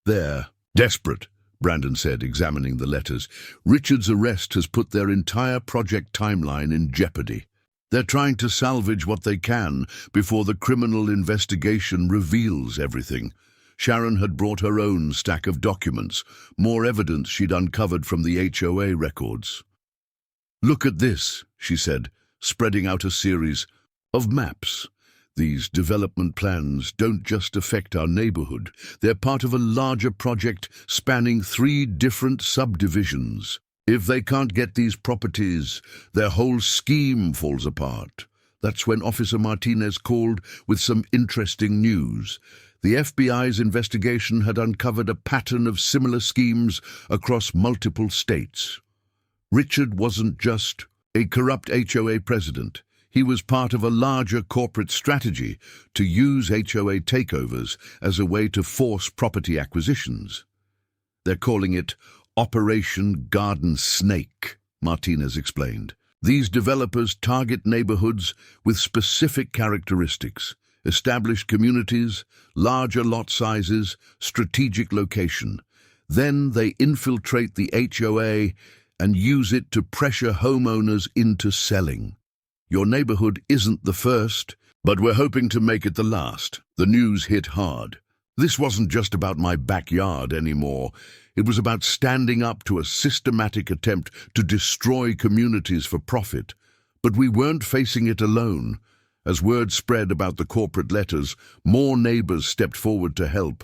"They're desperate," Brandon said, examining the letters. "Richard's arrest has put their entire project timeline in jeopardy. They're trying to salvage what they can before the criminal investigation reveals everything." Sharon had brought her own stack of documents, more evidence she'd uncovered from the HOA records. "Look at this," she said, spreading out a series of maps. "These development plans don't just affect our neighborhood. They're part of a larger project spanning 3 different subdivisions. If they can't get these properties, their whole scheme falls apart." That's when Officer Martinez called with some interesting news. The FBI's investigation had uncovered a pattern of similar schemes across multiple states. Richard wasn't just a corrupt HOA president. He was part of a larger corporate strategy to use HOA takeovers as a way to force property acquisitions. "They're calling it Operation Garden Snake," Martinez explained. "These developers target neighborhoods with specific characteristics: established communities, larger lot sizes, strategic location. Then they infiltrate the HOA and use it to pressure homeowners into selling. Your neighborhood isn't the first, but we're hoping to make it the last." The news hit hard. This wasn't just about my backyard anymore. It was about standing up to a systematic attempt to destroy communities for profit. But we weren't facing it alone. As word spread about the corporate letters, more neighbors stepped forward to help.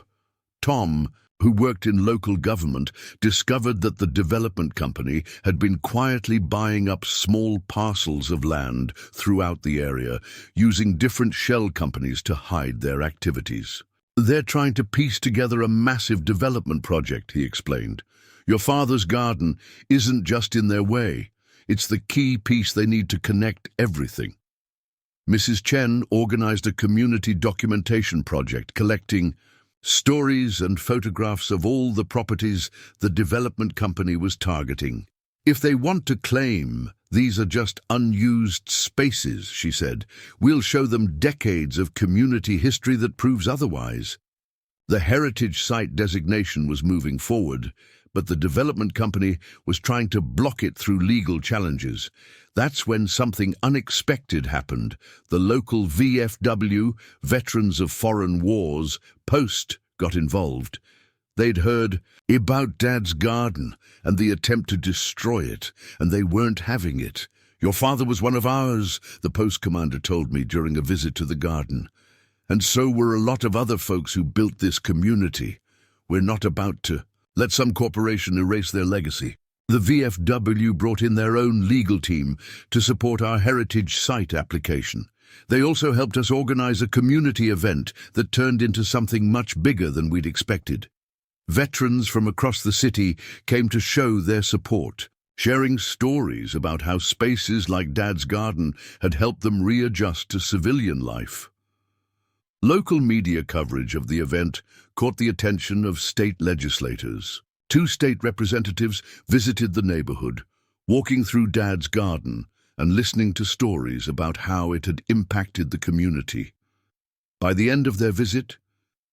Tom, who worked in local government, discovered that the development company had been quietly buying up small parcels of land throughout the area, using different shell companies to hide their activities. "They're trying to piece together a massive development project," he explained. "Your father's garden isn't just in their way. It's the key piece they need to connect everything." Mrs. Chen organized a community documentation project, collecting stories and photographs of all the properties the development company was targeting. "If they want to claim these are just unused spaces," she said, "we'll show them decades of community history that proves otherwise." The heritage site designation was moving forward, but the development company was trying to block it through legal challenges. That's when something unexpected happened. The local VFW, Veterans of Foreign Wars, post got involved. They'd heard about Dad's garden and the attempt to destroy it, and they weren't having it. "Your father was one of ours," the post commander told me during a visit to the garden. "And so were a lot of other folks who built this community. We're not about to let some corporation erase their legacy." The VFW brought in their own legal team to support our heritage site application. They also helped us organize a community event that turned into something much bigger than we'd expected. Veterans from across the city came to show their support, sharing stories about how spaces like Dad's garden had helped them readjust to civilian life. Local media coverage of the event caught the attention of state legislators. 2 state representatives visited the neighborhood, walking through Dad's garden and listening to stories about how it had impacted the community. By the end of their visit,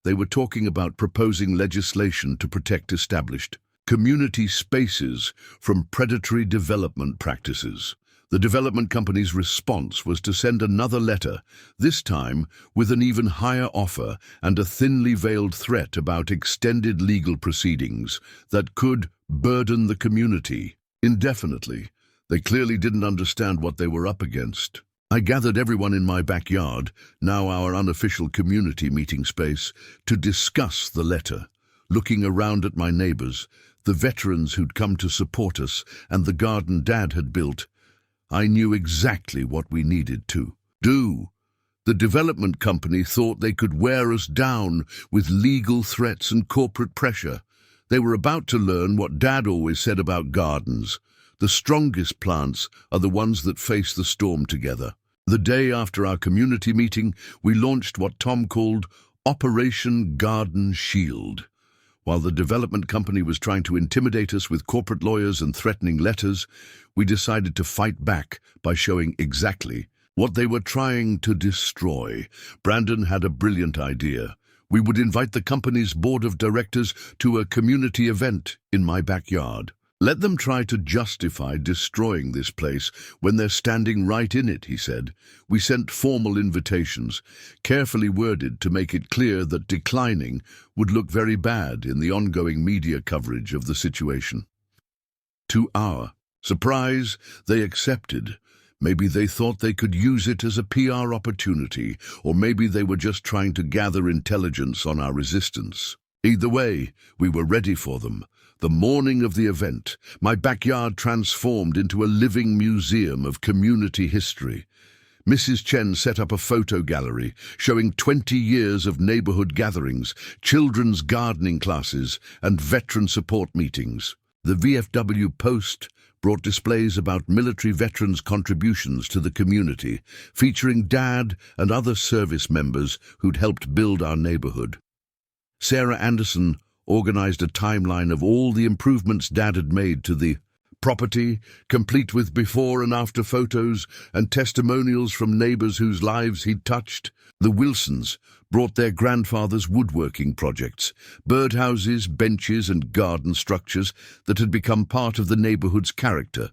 they were talking about proposing legislation to protect established community spaces from predatory development practices. The development company's response was to send another letter, this time with an even higher offer and a thinly veiled threat about extended legal proceedings that could burden the community indefinitely. They clearly didn't understand what they were up against. I gathered everyone in my backyard, now our unofficial community meeting space, to discuss the letter. Looking around at my neighbors, the veterans who'd come to support us, and the garden Dad had built, I knew exactly what we needed to do. The development company thought they could wear us down with legal threats and corporate pressure. They were about to learn what Dad always said about gardens. The strongest plants are the ones that face the storm together. The day after our community meeting, we launched what Tom called Operation Garden Shield. While the development company was trying to intimidate us with corporate lawyers and threatening letters, we decided to fight back by showing exactly what they were trying to destroy. Brandon had a brilliant idea. We would invite the company's board of directors to a community event in my backyard. Let them try to justify destroying this place when they're standing right in it, he said. We sent formal invitations, carefully worded to make it clear that declining would look very bad in the ongoing media coverage of the situation. To our surprise, they accepted. Maybe they thought they could use it as a PR opportunity, or maybe they were just trying to gather intelligence on our resistance. Either way, we were ready for them. The morning of the event, my backyard transformed into a living museum of community history. Mrs. Chen set up a photo gallery showing 20 years of neighborhood gatherings, children's gardening classes, and veteran support meetings. The VFW Post brought displays about military veterans' contributions to the community, featuring Dad and other service members who'd helped build our neighborhood. Sarah Anderson organized a timeline of all the improvements Dad had made to the property, complete with before and after photos and testimonials from neighbors whose lives he'd touched. The Wilsons brought their grandfather's woodworking projects, birdhouses, benches and garden structures that had become part of the neighborhood's character.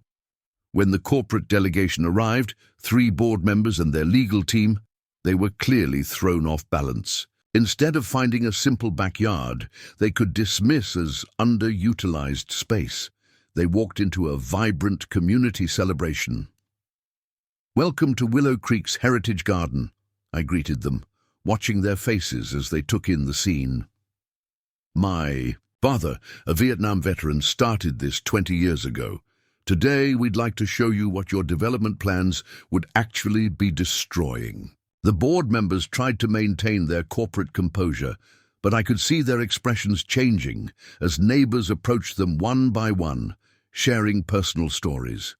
When the corporate delegation arrived, 3 board members and their legal team, they were clearly thrown off balance. Instead of finding a simple backyard they could dismiss as underutilized space, they walked into a vibrant community celebration. "Welcome to Willow Creek's Heritage Garden," I greeted them, watching their faces as they took in the scene. "My father, a Vietnam veteran, started this 20 years ago. Today we'd like to show you what your development plans would actually be destroying." The board members tried to maintain their corporate composure, but I could see their expressions changing as neighbors approached them one by one, sharing personal stories.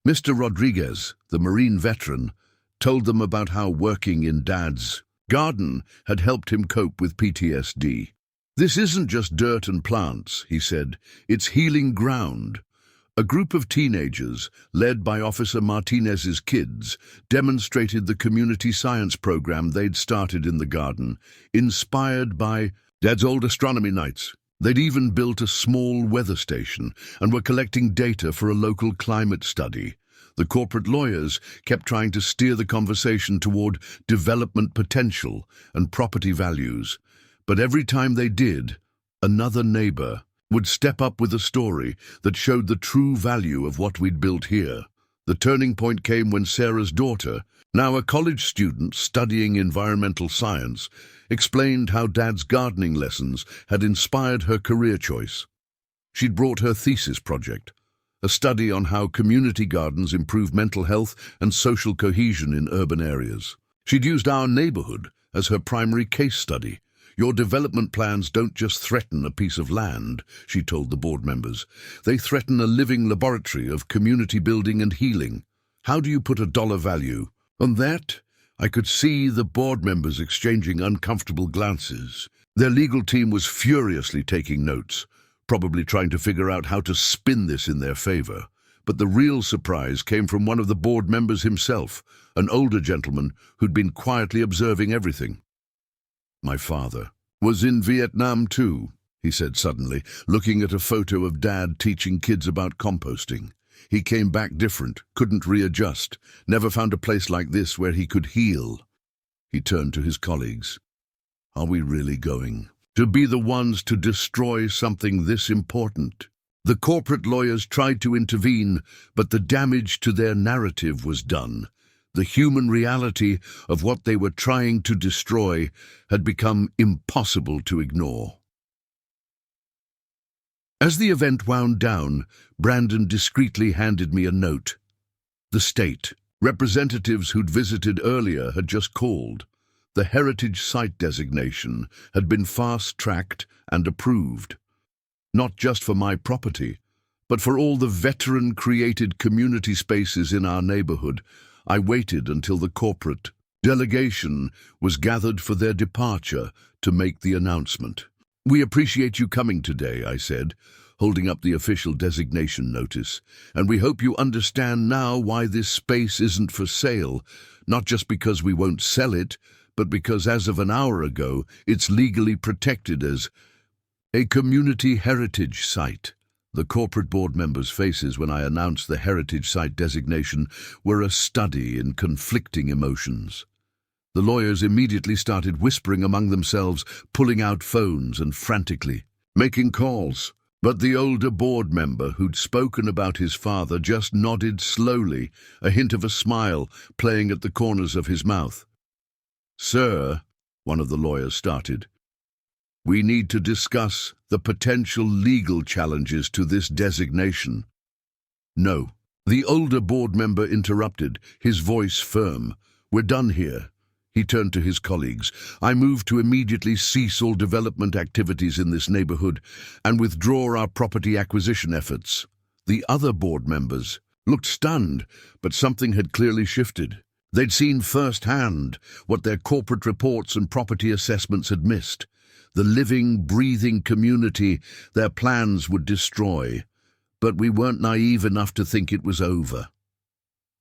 Mr. Rodriguez, the Marine veteran, told them about how working in Dad's garden had helped him cope with PTSD. "This isn't just dirt and plants," he said, "it's healing ground." A group of teenagers, led by Officer Martinez's kids, demonstrated the community science program they'd started in the garden, inspired by Dad's old astronomy nights. They'd even built a small weather station and were collecting data for a local climate study. The corporate lawyers kept trying to steer the conversation toward development potential and property values, but every time they did, another neighbor would step up with a story that showed the true value of what we'd built here. The turning point came when Sarah's daughter, now a college student studying environmental science, explained how Dad's gardening lessons had inspired her career choice. She'd brought her thesis project, a study on how community gardens improve mental health and social cohesion in urban areas. She'd used our neighborhood as her primary case study. "Your development plans don't just threaten a piece of land," she told the board members. "They threaten a living laboratory of community building and healing. How do you put a dollar value on that?" I could see the board members exchanging uncomfortable glances. Their legal team was furiously taking notes, probably trying to figure out how to spin this in their favor. But the real surprise came from one of the board members himself, an older gentleman who'd been quietly observing everything. "My father was in Vietnam too," he said suddenly, looking at a photo of Dad teaching kids about composting. "He came back different, couldn't readjust, never found a place like this where he could heal." He turned to his colleagues. "Are we really going to be the ones to destroy something this important?" The corporate lawyers tried to intervene, but the damage to their narrative was done. The human reality of what they were trying to destroy had become impossible to ignore. As the event wound down, Brandon discreetly handed me a note. The state representatives who'd visited earlier had just called. The heritage site designation had been fast-tracked and approved. Not just for my property, but for all the veteran-created community spaces in our neighborhood. I waited until the corporate delegation was gathered for their departure to make the announcement. "We appreciate you coming today," I said, holding up the official designation notice, "and we hope you understand now why this space isn't for sale, not just because we won't sell it, but because as of an hour ago, it's legally protected as a community heritage site." The corporate board members' faces when I announced the heritage site designation were a study in conflicting emotions. The lawyers immediately started whispering among themselves, pulling out phones and frantically making calls. But the older board member who'd spoken about his father just nodded slowly, a hint of a smile playing at the corners of his mouth. "Sir," one of the lawyers started, "we need to discuss the potential legal challenges to this designation." "No," the older board member interrupted, his voice firm. "We're done here." He turned to his colleagues. "I move to immediately cease all development activities in this neighborhood and withdraw our property acquisition efforts." The other board members looked stunned, but something had clearly shifted. They'd seen firsthand what their corporate reports and property assessments had missed. The living, breathing community their plans would destroy. But we weren't naive enough to think it was over.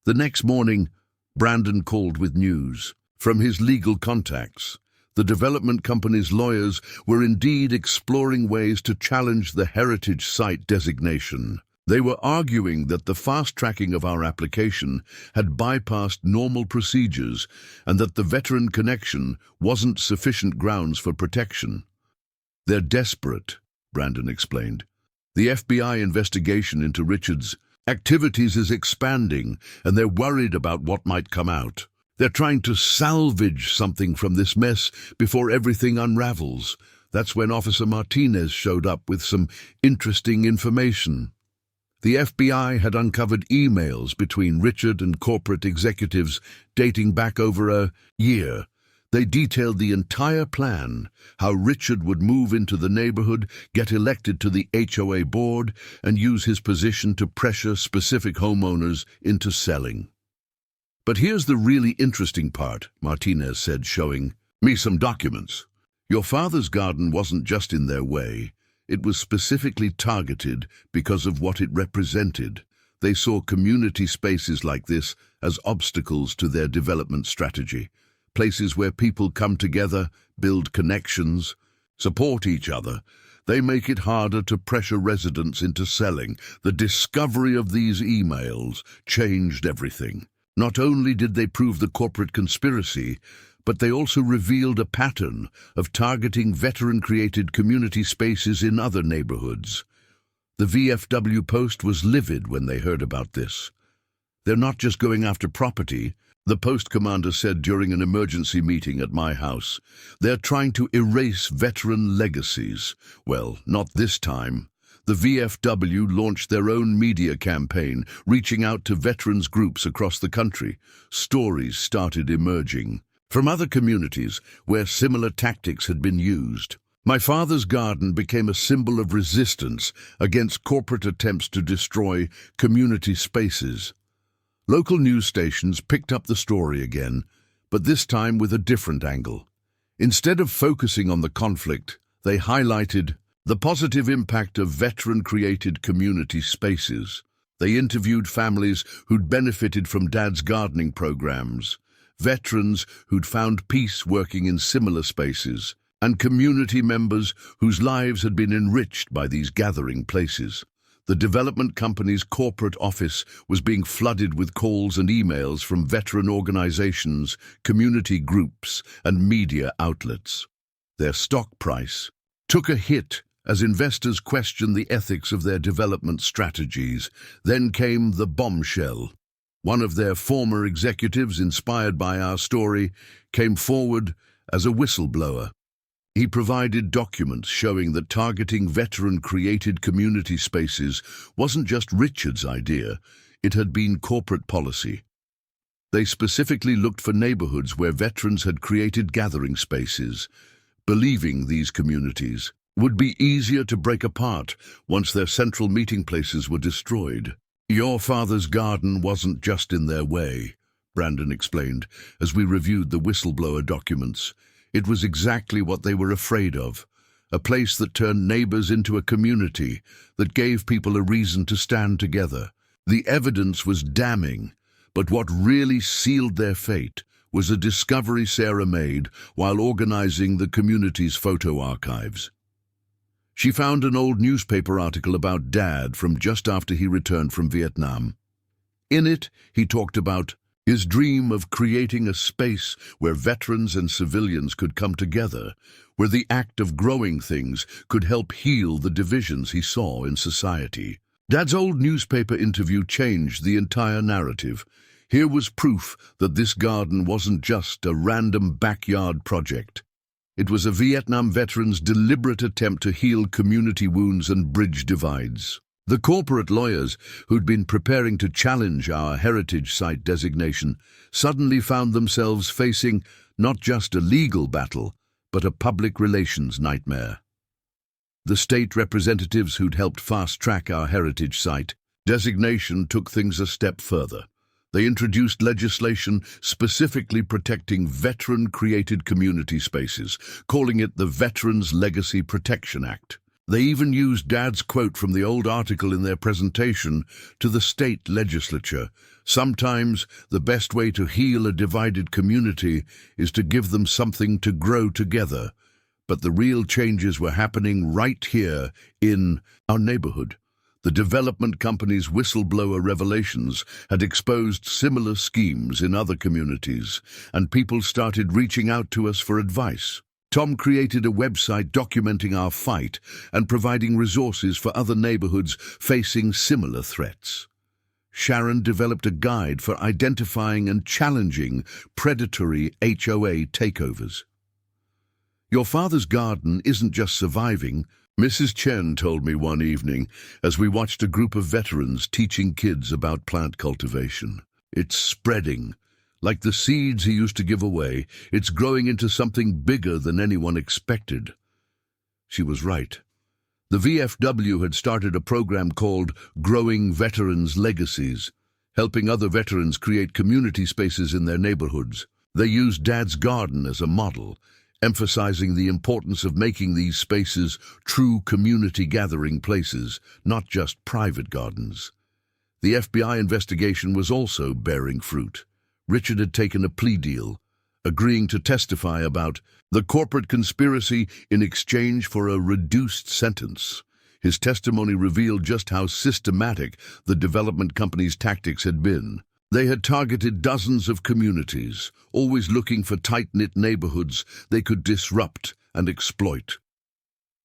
The next morning, Brandon called with news. From his legal contacts, the development company's lawyers were indeed exploring ways to challenge the heritage site designation. They were arguing that the fast-tracking of our application had bypassed normal procedures and that the veteran connection wasn't sufficient grounds for protection. "They're desperate," Brandon explained. "The FBI investigation into Richard's activities is expanding, and they're worried about what might come out. They're trying to salvage something from this mess before everything unravels." That's when Officer Martinez showed up with some interesting information. The FBI had uncovered emails between Richard and corporate executives dating back over a year. They detailed the entire plan, how Richard would move into the neighborhood, get elected to the HOA board, and use his position to pressure specific homeowners into selling. "But here's the really interesting part," Martinez said, showing me some documents. "Your father's garden wasn't just in their way. It was specifically targeted because of what it represented. They saw community spaces like this as obstacles to their development strategy, places where people come together, build connections, support each other. They make it harder to pressure residents into selling. The discovery of these emails changed everything. Not only did they prove the corporate conspiracy, but they also revealed a pattern of targeting veteran-created community spaces in other neighborhoods. The VFW Post was livid when they heard about this. "They're not just going after property," the Post commander said during an emergency meeting at my house. "They're trying to erase veteran legacies." Well, not this time. The VFW launched their own media campaign, reaching out to veterans groups across the country. Stories started emerging from other communities where similar tactics had been used. My father's garden became a symbol of resistance against corporate attempts to destroy community spaces. Local news stations picked up the story again, but this time with a different angle. Instead of focusing on the conflict, they highlighted the positive impact of veteran-created community spaces. They interviewed families who'd benefited from Dad's gardening programs, veterans who'd found peace working in similar spaces, and community members whose lives had been enriched by these gathering places. The development company's corporate office was being flooded with calls and emails from veteran organizations, community groups, and media outlets. Their stock price took a hit as investors questioned the ethics of their development strategies. Then came the bombshell. One of their former executives, inspired by our story, came forward as a whistleblower. He provided documents showing that targeting veteran-created community spaces wasn't just Richard's idea, it had been corporate policy. They specifically looked for neighborhoods where veterans had created gathering spaces, believing these communities would be easier to break apart once their central meeting places were destroyed. "Your father's garden wasn't just in their way," Brandon explained as we reviewed the whistleblower documents. "It was exactly what they were afraid of, a place that turned neighbors into a community, that gave people a reason to stand together. The evidence was damning, but what really sealed their fate was a discovery Sarah made while organizing the community's photo archives. She found an old newspaper article about Dad from just after he returned from Vietnam. In it, he talked about his dream of creating a space where veterans and civilians could come together, where the act of growing things could help heal the divisions he saw in society. Dad's old newspaper interview changed the entire narrative. Here was proof that this garden wasn't just a random backyard project. It was a Vietnam veteran's deliberate attempt to heal community wounds and bridge divides. The corporate lawyers who'd been preparing to challenge our heritage site designation suddenly found themselves facing not just a legal battle, but a public relations nightmare. The state representatives who'd helped fast-track our heritage site designation took things a step further. They introduced legislation specifically protecting veteran-created community spaces, calling it the Veterans Legacy Protection Act. They even used Dad's quote from the old article in their presentation to the state legislature. Sometimes the best way to heal a divided community is to give them something to grow together. But the real changes were happening right here in our neighborhood. The development company's whistleblower revelations had exposed similar schemes in other communities, and people started reaching out to us for advice. Tom created a website documenting our fight and providing resources for other neighborhoods facing similar threats. Sharon developed a guide for identifying and challenging predatory HOA takeovers. Your father's garden isn't just surviving, Mrs. Chen told me one evening as we watched a group of veterans teaching kids about plant cultivation. It's spreading. Like the seeds he used to give away, it's growing into something bigger than anyone expected. She was right. The VFW had started a program called Growing Veterans' Legacies, helping other veterans create community spaces in their neighborhoods. They used Dad's garden as a model, emphasizing the importance of making these spaces true community gathering places, not just private gardens. The FBI investigation was also bearing fruit. Richard had taken a plea deal, agreeing to testify about the corporate conspiracy in exchange for a reduced sentence. His testimony revealed just how systematic the development company's tactics had been. They had targeted dozens of communities, always looking for tight-knit neighborhoods they could disrupt and exploit.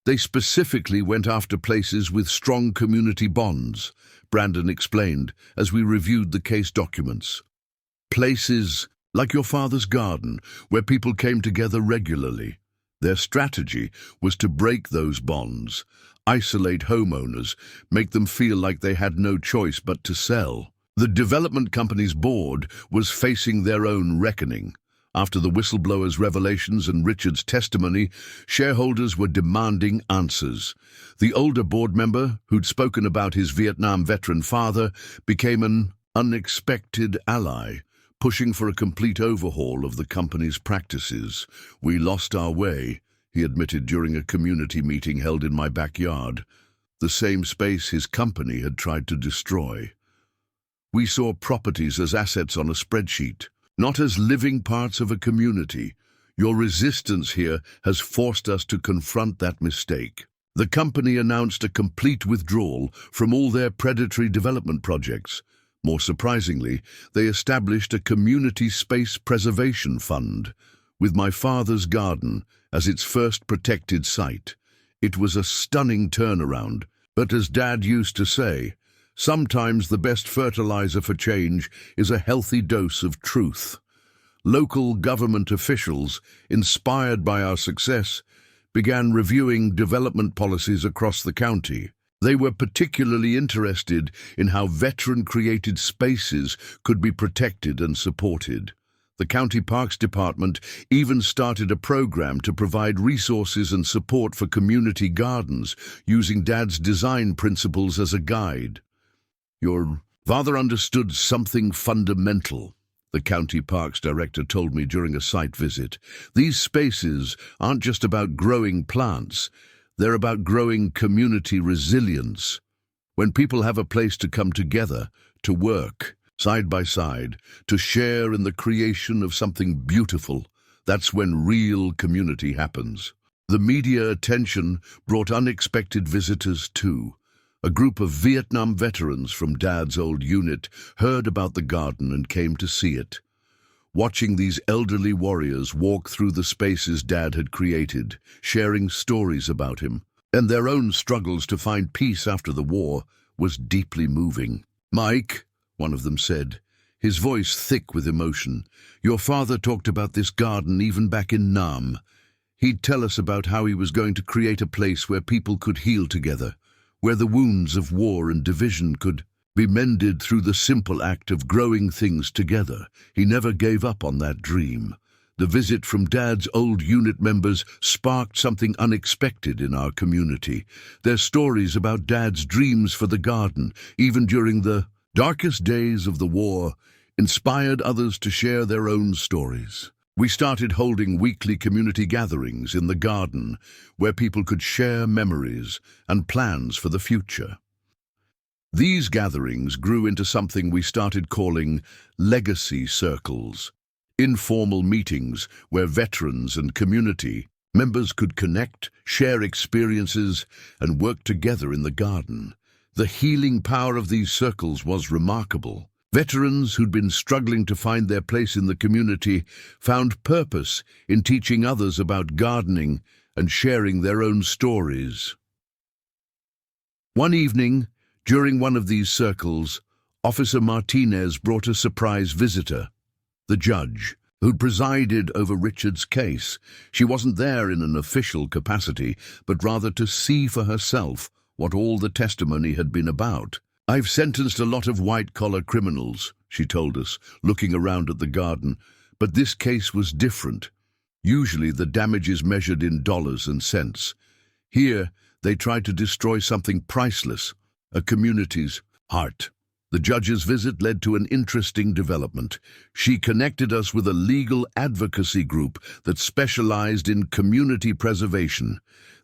They specifically went after places with strong community bonds, Brandon explained as we reviewed the case documents. Places like your father's garden, where people came together regularly. Their strategy was to break those bonds, isolate homeowners, make them feel like they had no choice but to sell. The development company's board was facing their own reckoning. After the whistleblower's revelations and Richard's testimony, shareholders were demanding answers. The older board member, who'd spoken about his Vietnam veteran father, became an unexpected ally, pushing for a complete overhaul of the company's practices. "We lost our way," he admitted during a community meeting held in my backyard, the same space his company had tried to destroy. We saw properties as assets on a spreadsheet, not as living parts of a community. Your resistance here has forced us to confront that mistake. The company announced a complete withdrawal from all their predatory development projects. More surprisingly, they established a community space preservation fund, with my father's garden as its first protected site. It was a stunning turnaround, but as Dad used to say, sometimes the best fertilizer for change is a healthy dose of truth. Local government officials, inspired by our success, began reviewing development policies across the county. They were particularly interested in how veteran-created spaces could be protected and supported. The County Parks Department even started a program to provide resources and support for community gardens, using Dad's design principles as a guide. "Your father understood something fundamental," the county parks director told me during a site visit. "These spaces aren't just about growing plants, they're about growing community resilience. When people have a place to come together, to work, side by side, to share in the creation of something beautiful, that's when real community happens." The media attention brought unexpected visitors too. A group of Vietnam veterans from Dad's old unit heard about the garden and came to see it. Watching these elderly warriors walk through the spaces Dad had created, sharing stories about him, and their own struggles to find peace after the war, was deeply moving. "Mike," one of them said, his voice thick with emotion, "your father talked about this garden even back in Nam. He'd tell us about how he was going to create a place where people could heal together, where the wounds of war and division could be mended through the simple act of growing things together. He never gave up on that dream." The visit from Dad's old unit members sparked something unexpected in our community. Their stories about Dad's dreams for the garden, even during the darkest days of the war, inspired others to share their own stories. We started holding weekly community gatherings in the garden where people could share memories and plans for the future. These gatherings grew into something we started calling legacy circles, informal meetings where veterans and community members could connect, share experiences, and work together in the garden. The healing power of these circles was remarkable. Veterans who'd been struggling to find their place in the community found purpose in teaching others about gardening and sharing their own stories. One evening, during one of these circles, Officer Martinez brought a surprise visitor, the judge, who'd presided over Richard's case. She wasn't there in an official capacity, but rather to see for herself what all the testimony had been about. "I've sentenced a lot of white-collar criminals," she told us, looking around at the garden, "but this case was different. Usually the damage is measured in dollars and cents. Here, they tried to destroy something priceless, a community's heart." The judge's visit led to an interesting development. She connected us with a legal advocacy group that specialized in community preservation.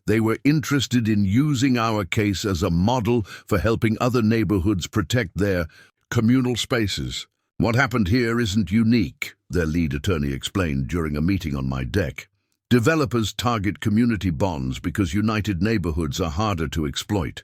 They were interested in using our case as a model for helping other neighborhoods protect their communal spaces. "What happened here isn't unique," their lead attorney explained during a meeting on my deck. "Developers target community bonds because united neighborhoods are harder to exploit.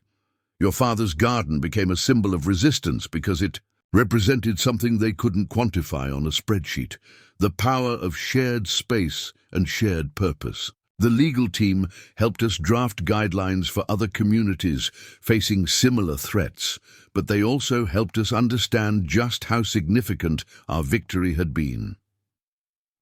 Your father's garden became a symbol of resistance because it represented something they couldn't quantify on a spreadsheet: the power of shared space and shared purpose." The legal team helped us draft guidelines for other communities facing similar threats, but they also helped us understand just how significant our victory had been.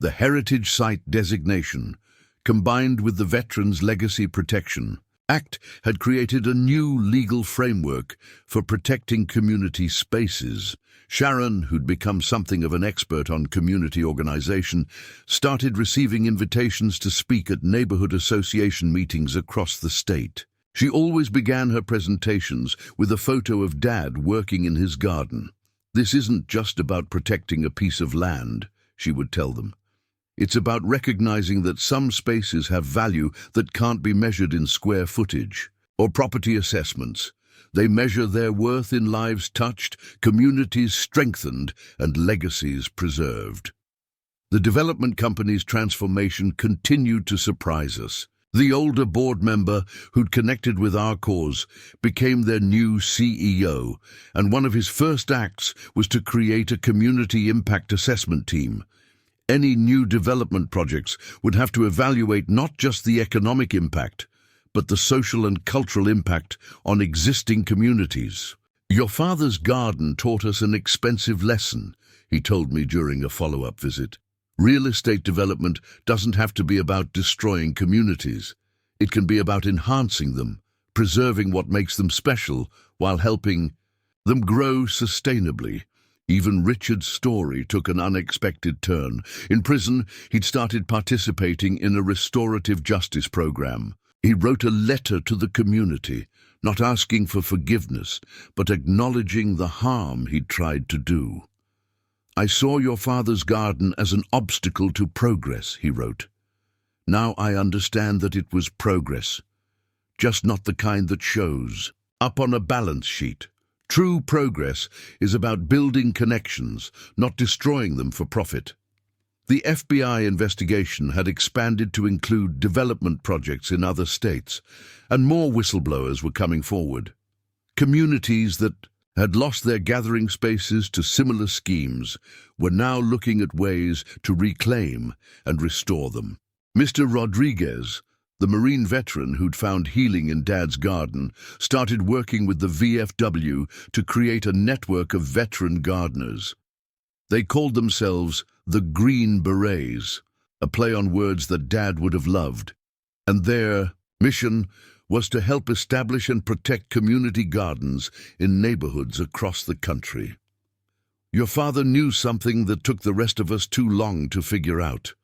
The Heritage Site designation, combined with the Veterans Legacy Protection Act, had created a new legal framework for protecting community spaces. Sharon, who'd become something of an expert on community organization, started receiving invitations to speak at neighborhood association meetings across the state. She always began her presentations with a photo of Dad working in his garden. "This isn't just about protecting a piece of land," she would tell them. "It's about recognizing that some spaces have value that can't be measured in square footage or property assessments. They measure their worth in lives touched, communities strengthened, and legacies preserved." The development company's transformation continued to surprise us. The older board member who'd connected with our cause became their new CEO, and one of his first acts was to create a community impact assessment team. Any new development projects would have to evaluate not just the economic impact, but the social and cultural impact on existing communities. "Your father's garden taught us an expensive lesson," he told me during a follow-up visit. "Real estate development doesn't have to be about destroying communities. It can be about enhancing them, preserving what makes them special, while helping them grow sustainably." Even Richard's story took an unexpected turn. In prison, he'd started participating in a restorative justice program. He wrote a letter to the community, not asking for forgiveness, but acknowledging the harm he'd tried to do. "I saw your father's garden as an obstacle to progress," he wrote. "Now I understand that it was progress, just not the kind that shows up on a balance sheet. True progress is about building connections, not destroying them for profit." The FBI investigation had expanded to include development projects in other states, and more whistleblowers were coming forward. Communities that had lost their gathering spaces to similar schemes were now looking at ways to reclaim and restore them. Mr. Rodriguez, the Marine veteran who'd found healing in Dad's garden, started working with the VFW to create a network of veteran gardeners. They called themselves the Green Berets, a play on words that Dad would have loved, and their mission was to help establish and protect community gardens in neighborhoods across the country. "Your father knew something that took the rest of us too long to figure out,"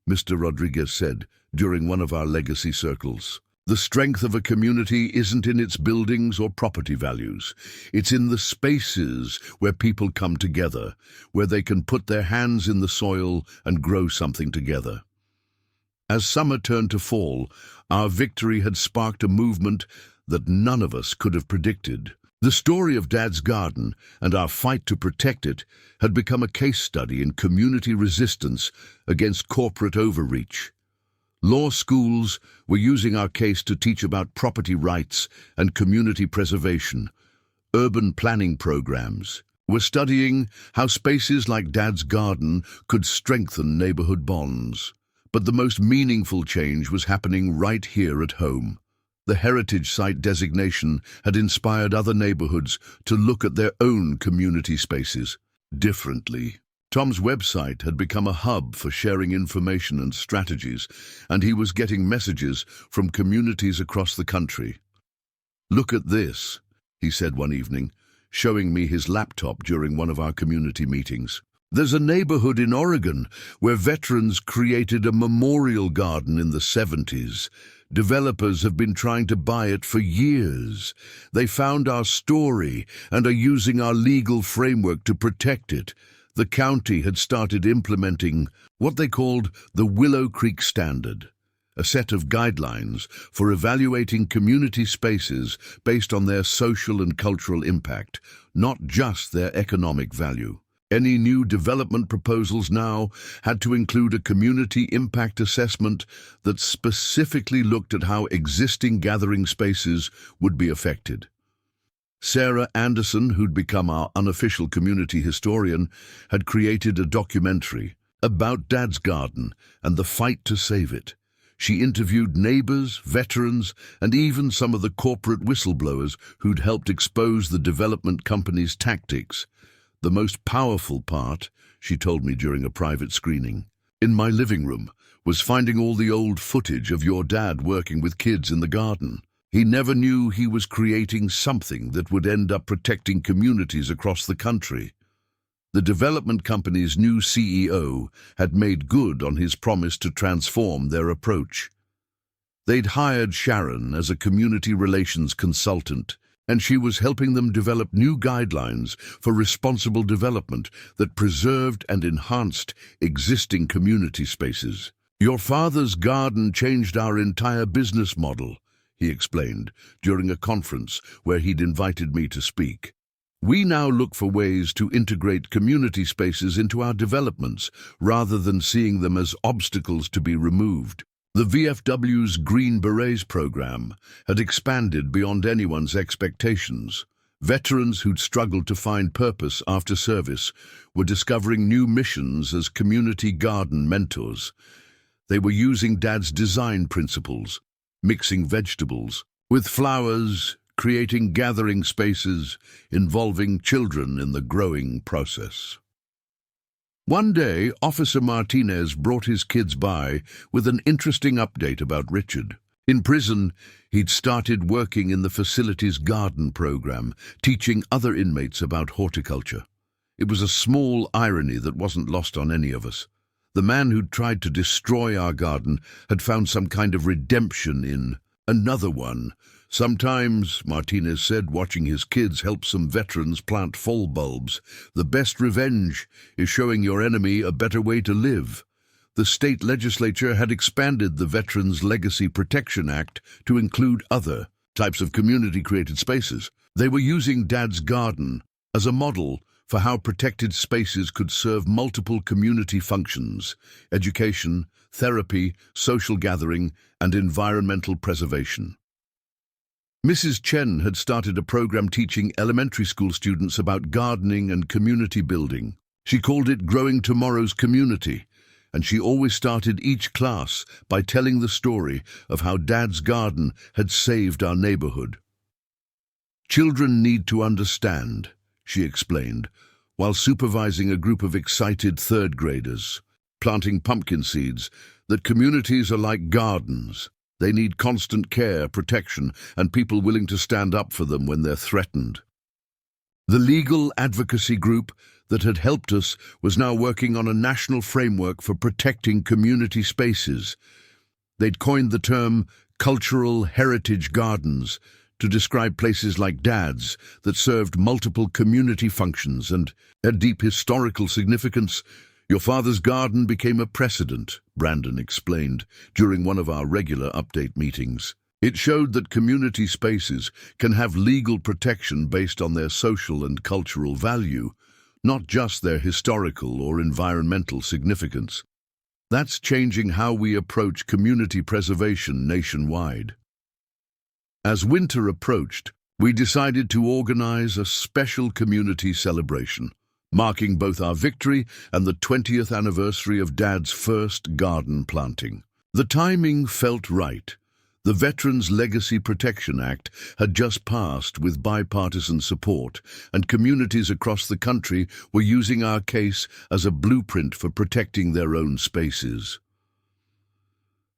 Mr. Rodriguez said during one of our legacy circles. "The strength of a community isn't in its buildings or property values. It's in the spaces where people come together, where they can put their hands in the soil and grow something together." As summer turned to fall, our victory had sparked a movement that none of us could have predicted. The story of Dad's garden and our fight to protect it had become a case study in community resistance against corporate overreach. Law schools were using our case to teach about property rights and community preservation. Urban planning programs were studying how spaces like Dad's garden could strengthen neighborhood bonds. But the most meaningful change was happening right here at home. The heritage site designation had inspired other neighborhoods to look at their own community spaces differently. Tom's website had become a hub for sharing information and strategies, and he was getting messages from communities across the country. "Look at this," he said one evening, showing me his laptop during one of our community meetings. "There's a neighborhood in Oregon where veterans created a memorial garden in the 70s. Developers have been trying to buy it for years. They found our story and are using our legal framework to protect it. The county had started implementing what they called the Willow Creek Standard, a set of guidelines for evaluating community spaces based on their social and cultural impact, not just their economic value. Any new development proposals now had to include a community impact assessment that specifically looked at how existing gathering spaces would be affected. Sarah Anderson, who'd become our unofficial community historian, had created a documentary about Dad's garden and the fight to save it. She interviewed neighbors, veterans, and even some of the corporate whistleblowers who'd helped expose the development company's tactics. "The most powerful part," she told me during a private screening, "in my living room was finding all the old footage of your dad working with kids in the garden. He never knew he was creating something that would end up protecting communities across the country." The development company's new CEO had made good on his promise to transform their approach. They'd hired Sharon as a community relations consultant, and she was helping them develop new guidelines for responsible development that preserved and enhanced existing community spaces. "Your father's garden changed our entire business model," he explained during a conference where he'd invited me to speak. "We now look for ways to integrate community spaces into our developments rather than seeing them as obstacles to be removed." The VFW's Green Berets program had expanded beyond anyone's expectations. Veterans who'd struggled to find purpose after service were discovering new missions as community garden mentors. They were using Dad's design principles, mixing vegetables with flowers, creating gathering spaces, involving children in the growing process. One day, Officer Martinez brought his kids by with an interesting update about Richard. In prison, he'd started working in the facility's garden program, teaching other inmates about horticulture. It was a small irony that wasn't lost on any of us. The man who'd tried to destroy our garden had found some kind of redemption in another one. "Sometimes," Martinez said, watching his kids help some veterans plant fall bulbs, "the best revenge is showing your enemy a better way to live." The state legislature had expanded the Veterans Legacy Protection Act to include other types of community-created spaces. They were using Dad's garden as a model for how protected spaces could serve multiple community functions: education, therapy, social gathering, and environmental preservation. Mrs. Chen had started a program teaching elementary school students about gardening and community building. She called it Growing Tomorrow's Community, and she always started each class by telling the story of how Dad's garden had saved our neighborhood. "Children need to understand," she explained, while supervising a group of excited third graders, planting pumpkin seeds, that communities are like gardens. They need constant care, protection, and people willing to stand up for them when they're threatened. The legal advocacy group that had helped us was now working on a national framework for protecting community spaces. They'd coined the term cultural heritage gardens to describe places like Dad's that served multiple community functions and had deep historical significance. "Your father's garden became a precedent," Brandon explained during one of our regular update meetings. "It showed that community spaces can have legal protection based on their social and cultural value, not just their historical or environmental significance. That's changing how we approach community preservation nationwide." As winter approached, we decided to organize a special community celebration, marking both our victory and the 20th anniversary of Dad's first garden planting. The timing felt right. The Veterans Legacy Protection Act had just passed with bipartisan support, and communities across the country were using our case as a blueprint for protecting their own spaces.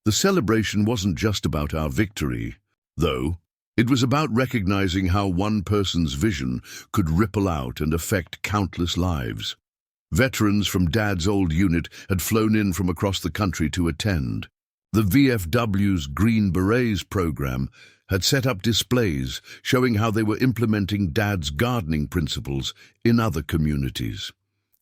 The celebration wasn't just about our victory, though. It was about recognizing how one person's vision could ripple out and affect countless lives. Veterans from Dad's old unit had flown in from across the country to attend. The VFW's Green Berets program had set up displays showing how they were implementing Dad's gardening principles in other communities.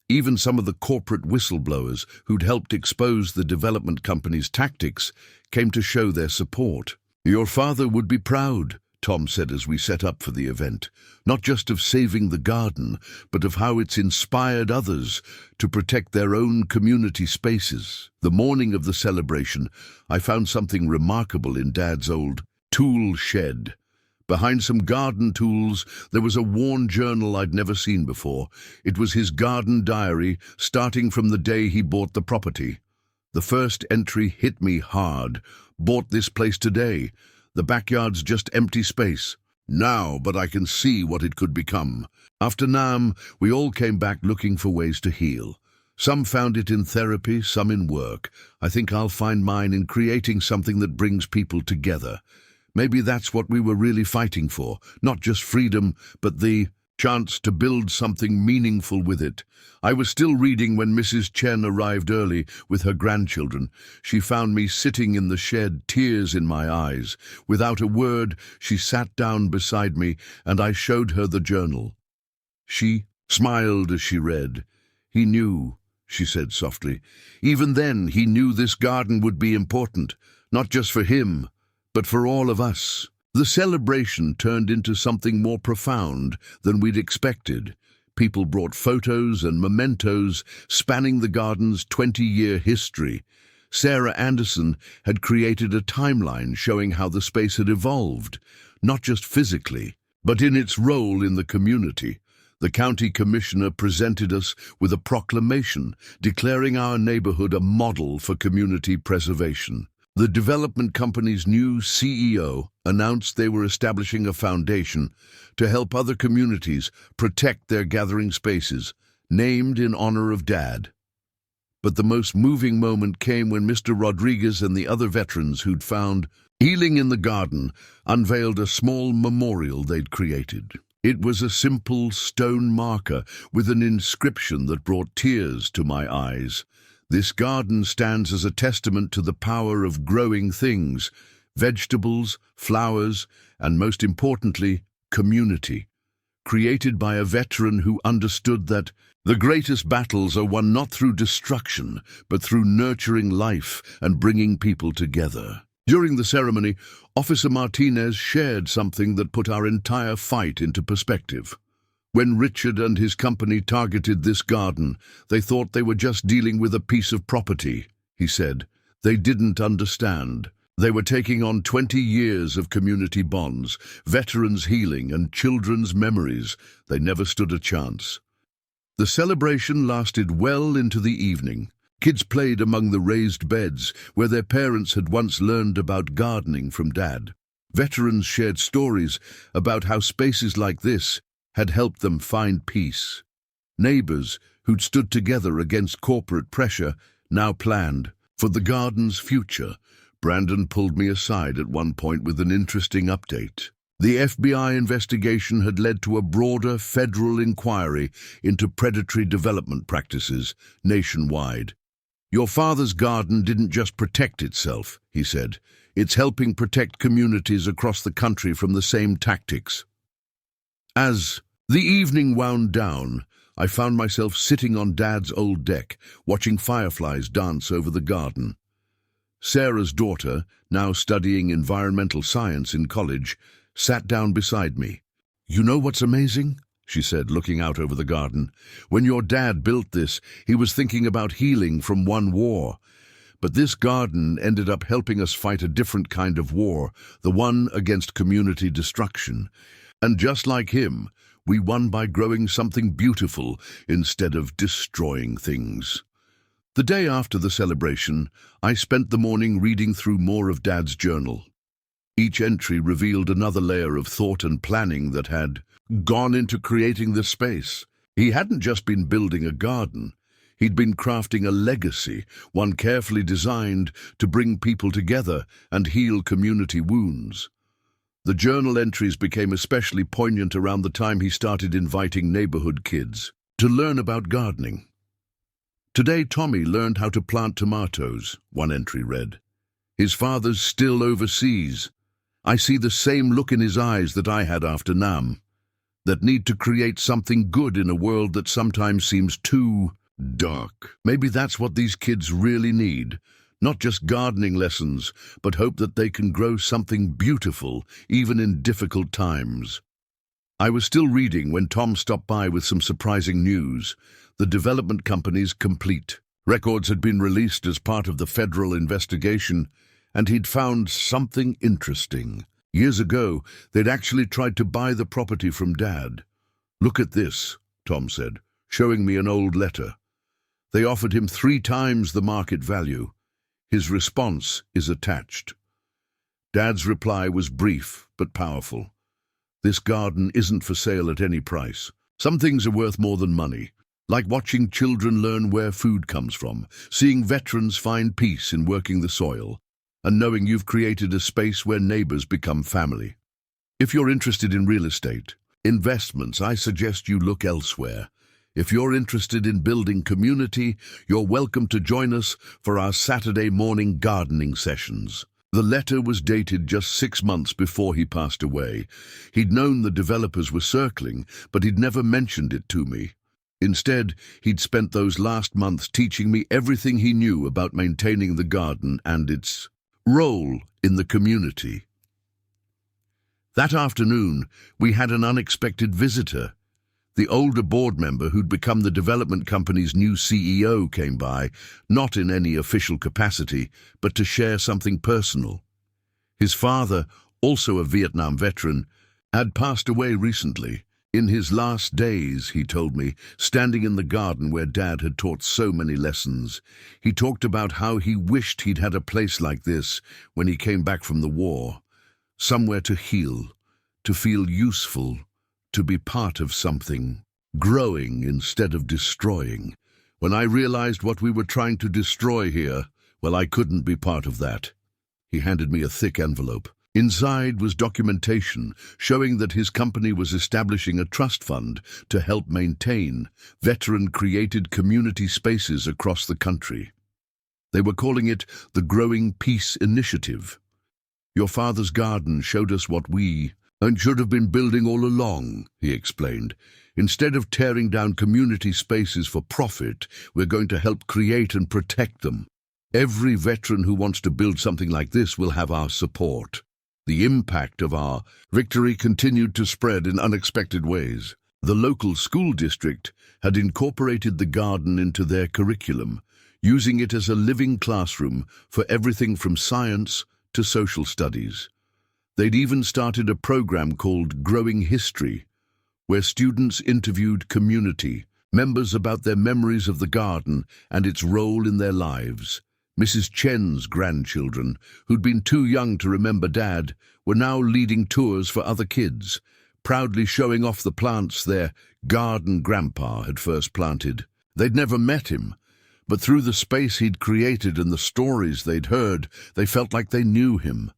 Even some of the corporate whistleblowers who'd helped expose the development company's tactics came to show their support. "Your father would be proud," Tom said as we set up for the event, "not just of saving the garden, but of how it's inspired others to protect their own community spaces." The morning of the celebration, I found something remarkable in Dad's old tool shed. Behind some garden tools, there was a worn journal I'd never seen before. It was his garden diary, starting from the day he bought the property. The first entry hit me hard. "Bought this place today. The backyard's just empty space. Now, but I can see what it could become." After NAM, we all came back looking for ways to heal. Some found it in therapy, some in work. I think I'll find mine in creating something that brings people together. Maybe that's what we were really fighting for, not just freedom, but the chance to build something meaningful with it. I was still reading when Mrs. Chen arrived early with her grandchildren. She found me sitting in the shed, tears in my eyes. Without a word, she sat down beside me, and I showed her the journal. She smiled as she read. "He knew," she said softly. "Even then, he knew this garden would be important, not just for him, but for all of us." The celebration turned into something more profound than we'd expected. People brought photos and mementos spanning the garden's 20-year history. Sarah Anderson had created a timeline showing how the space had evolved, not just physically, but in its role in the community. The county commissioner presented us with a proclamation declaring our neighborhood a model for community preservation. The development company's new CEO announced they were establishing a foundation to help other communities protect their gathering spaces, named in honor of Dad. But the most moving moment came when Mr. Rodriguez and the other veterans who'd found healing in the garden unveiled a small memorial they'd created. It was a simple stone marker with an inscription that brought tears to my eyes. "This garden stands as a testament to the power of growing things, vegetables, flowers, and most importantly, community. Created by a veteran who understood that the greatest battles are won not through destruction, but through nurturing life and bringing people together." During the ceremony, Officer Martinez shared something that put our entire fight into perspective. When Richard and his company targeted this garden, they thought they were just dealing with a piece of property, he said. They didn't understand. They were taking on 20 years of community bonds, veterans' healing, and children's memories. They never stood a chance. The celebration lasted well into the evening. Kids played among the raised beds where their parents had once learned about gardening from Dad. Veterans shared stories about how spaces like this had helped them find peace. Neighbors who'd stood together against corporate pressure now planned for the garden's future. Brandon pulled me aside at one point with an interesting update. The FBI investigation had led to a broader federal inquiry into predatory development practices nationwide. Your father's garden didn't just protect itself, he said. It's helping protect communities across the country from the same tactics. As the evening wound down, I found myself sitting on Dad's old deck, watching fireflies dance over the garden. Sarah's daughter, now studying environmental science in college, sat down beside me. "You know what's amazing?" she said, looking out over the garden. "When your dad built this, he was thinking about healing from one war. But this garden ended up helping us fight a different kind of war, the one against community destruction. And just like him, we won by growing something beautiful instead of destroying things." The day after the celebration, I spent the morning reading through more of Dad's journal. Each entry revealed another layer of thought and planning that had gone into creating this space. He hadn't just been building a garden. He'd been crafting a legacy, one carefully designed to bring people together and heal community wounds. The journal entries became especially poignant around the time he started inviting neighborhood kids to learn about gardening. "Today Tommy learned how to plant tomatoes," one entry read. "His father's still overseas. I see the same look in his eyes that I had after Nam. That need to create something good in a world that sometimes seems too dark." Maybe that's what these kids really need. Not just gardening lessons, but hope that they can grow something beautiful, even in difficult times. I was still reading when Tom stopped by with some surprising news. The development company's complete. Records had been released as part of the federal investigation, and he'd found something interesting. Years ago, they'd actually tried to buy the property from Dad. "Look at this," Tom said, showing me an old letter. They offered him 3 times the market value. His response is attached. Dad's reply was brief but powerful. "This garden isn't for sale at any price. Some things are worth more than money, like watching children learn where food comes from, seeing veterans find peace in working the soil, and knowing you've created a space where neighbors become family. If you're interested in real estate, investments, I suggest you look elsewhere. If you're interested in building community, you're welcome to join us for our Saturday morning gardening sessions." The letter was dated just 6 months before he passed away. He'd known the developers were circling, but he'd never mentioned it to me. Instead, he'd spent those last months teaching me everything he knew about maintaining the garden and its role in the community. That afternoon, we had an unexpected visitor. The older board member who'd become the development company's new CEO came by, not in any official capacity, but to share something personal. His father, also a Vietnam veteran, had passed away recently. In his last days, he told me, standing in the garden where Dad had taught so many lessons, he talked about how he wished he'd had a place like this when he came back from the war. Somewhere to heal, to feel useful, to be part of something, growing instead of destroying. When I realized what we were trying to destroy here, well, I couldn't be part of that. He handed me a thick envelope. Inside was documentation showing that his company was establishing a trust fund to help maintain veteran-created community spaces across the country. They were calling it the Growing Peace Initiative. "Your father's garden showed us what we should have been building all along," he explained. "Instead of tearing down community spaces for profit, we're going to help create and protect them. Every veteran who wants to build something like this will have our support." The impact of our victory continued to spread in unexpected ways. The local school district had incorporated the garden into their curriculum, using it as a living classroom for everything from science to social studies. They'd even started a program called Growing History, where students interviewed community members about their memories of the garden and its role in their lives. Mrs. Chen's grandchildren, who'd been too young to remember Dad, were now leading tours for other kids, proudly showing off the plants their garden grandpa had first planted. They'd never met him, but through the space he'd created and the stories they'd heard, they felt like they knew him.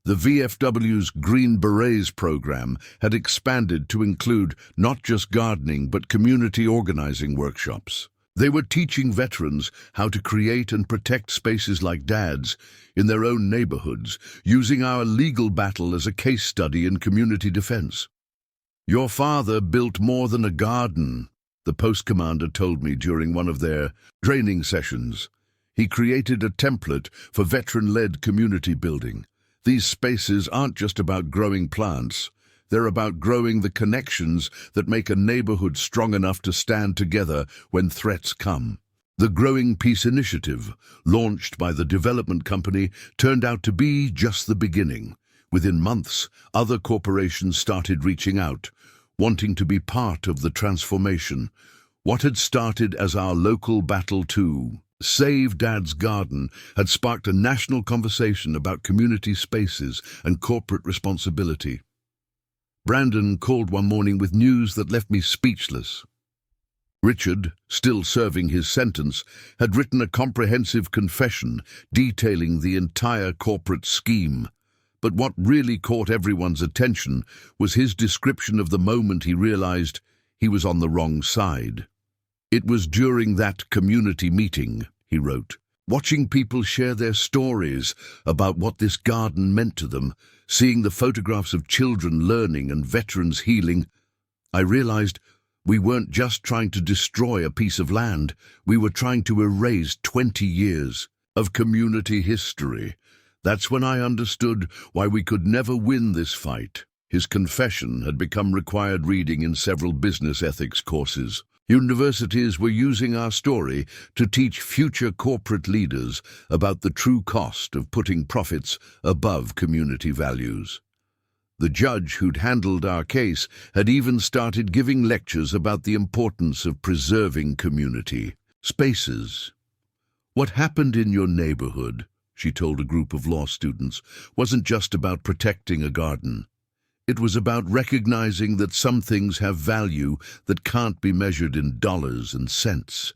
The VFW's Green Berets program had expanded to include not just gardening but community organizing workshops. They were teaching veterans how to create and protect spaces like Dad's in their own neighborhoods, using our legal battle as a case study in community defense. "Your father built more than a garden," the post commander told me during one of their training sessions. He created a template for veteran-led community building. These spaces aren't just about growing plants. They're about growing the connections that make a neighborhood strong enough to stand together when threats come. The Growing Peace Initiative, launched by the development company, turned out to be just the beginning. Within months, other corporations started reaching out, wanting to be part of the transformation. What had started as our local battle to save Dad's garden had sparked a national conversation about community spaces and corporate responsibility. Brandon called one morning with news that left me speechless. Richard, still serving his sentence, had written a comprehensive confession detailing the entire corporate scheme. But what really caught everyone's attention was his description of the moment he realized he was on the wrong side. "It was during that community meeting," he wrote, "watching people share their stories about what this garden meant to them, seeing the photographs of children learning and veterans healing, I realized we weren't just trying to destroy a piece of land, we were trying to erase 20 years of community history. That's when I understood why we could never win this fight." His confession had become required reading in several business ethics courses. Universities were using our story to teach future corporate leaders about the true cost of putting profits above community values. The judge who'd handled our case had even started giving lectures about the importance of preserving community spaces. "What happened in your neighborhood," she told a group of law students, "wasn't just about protecting a garden. It was about recognizing that some things have value that can't be measured in dollars and cents.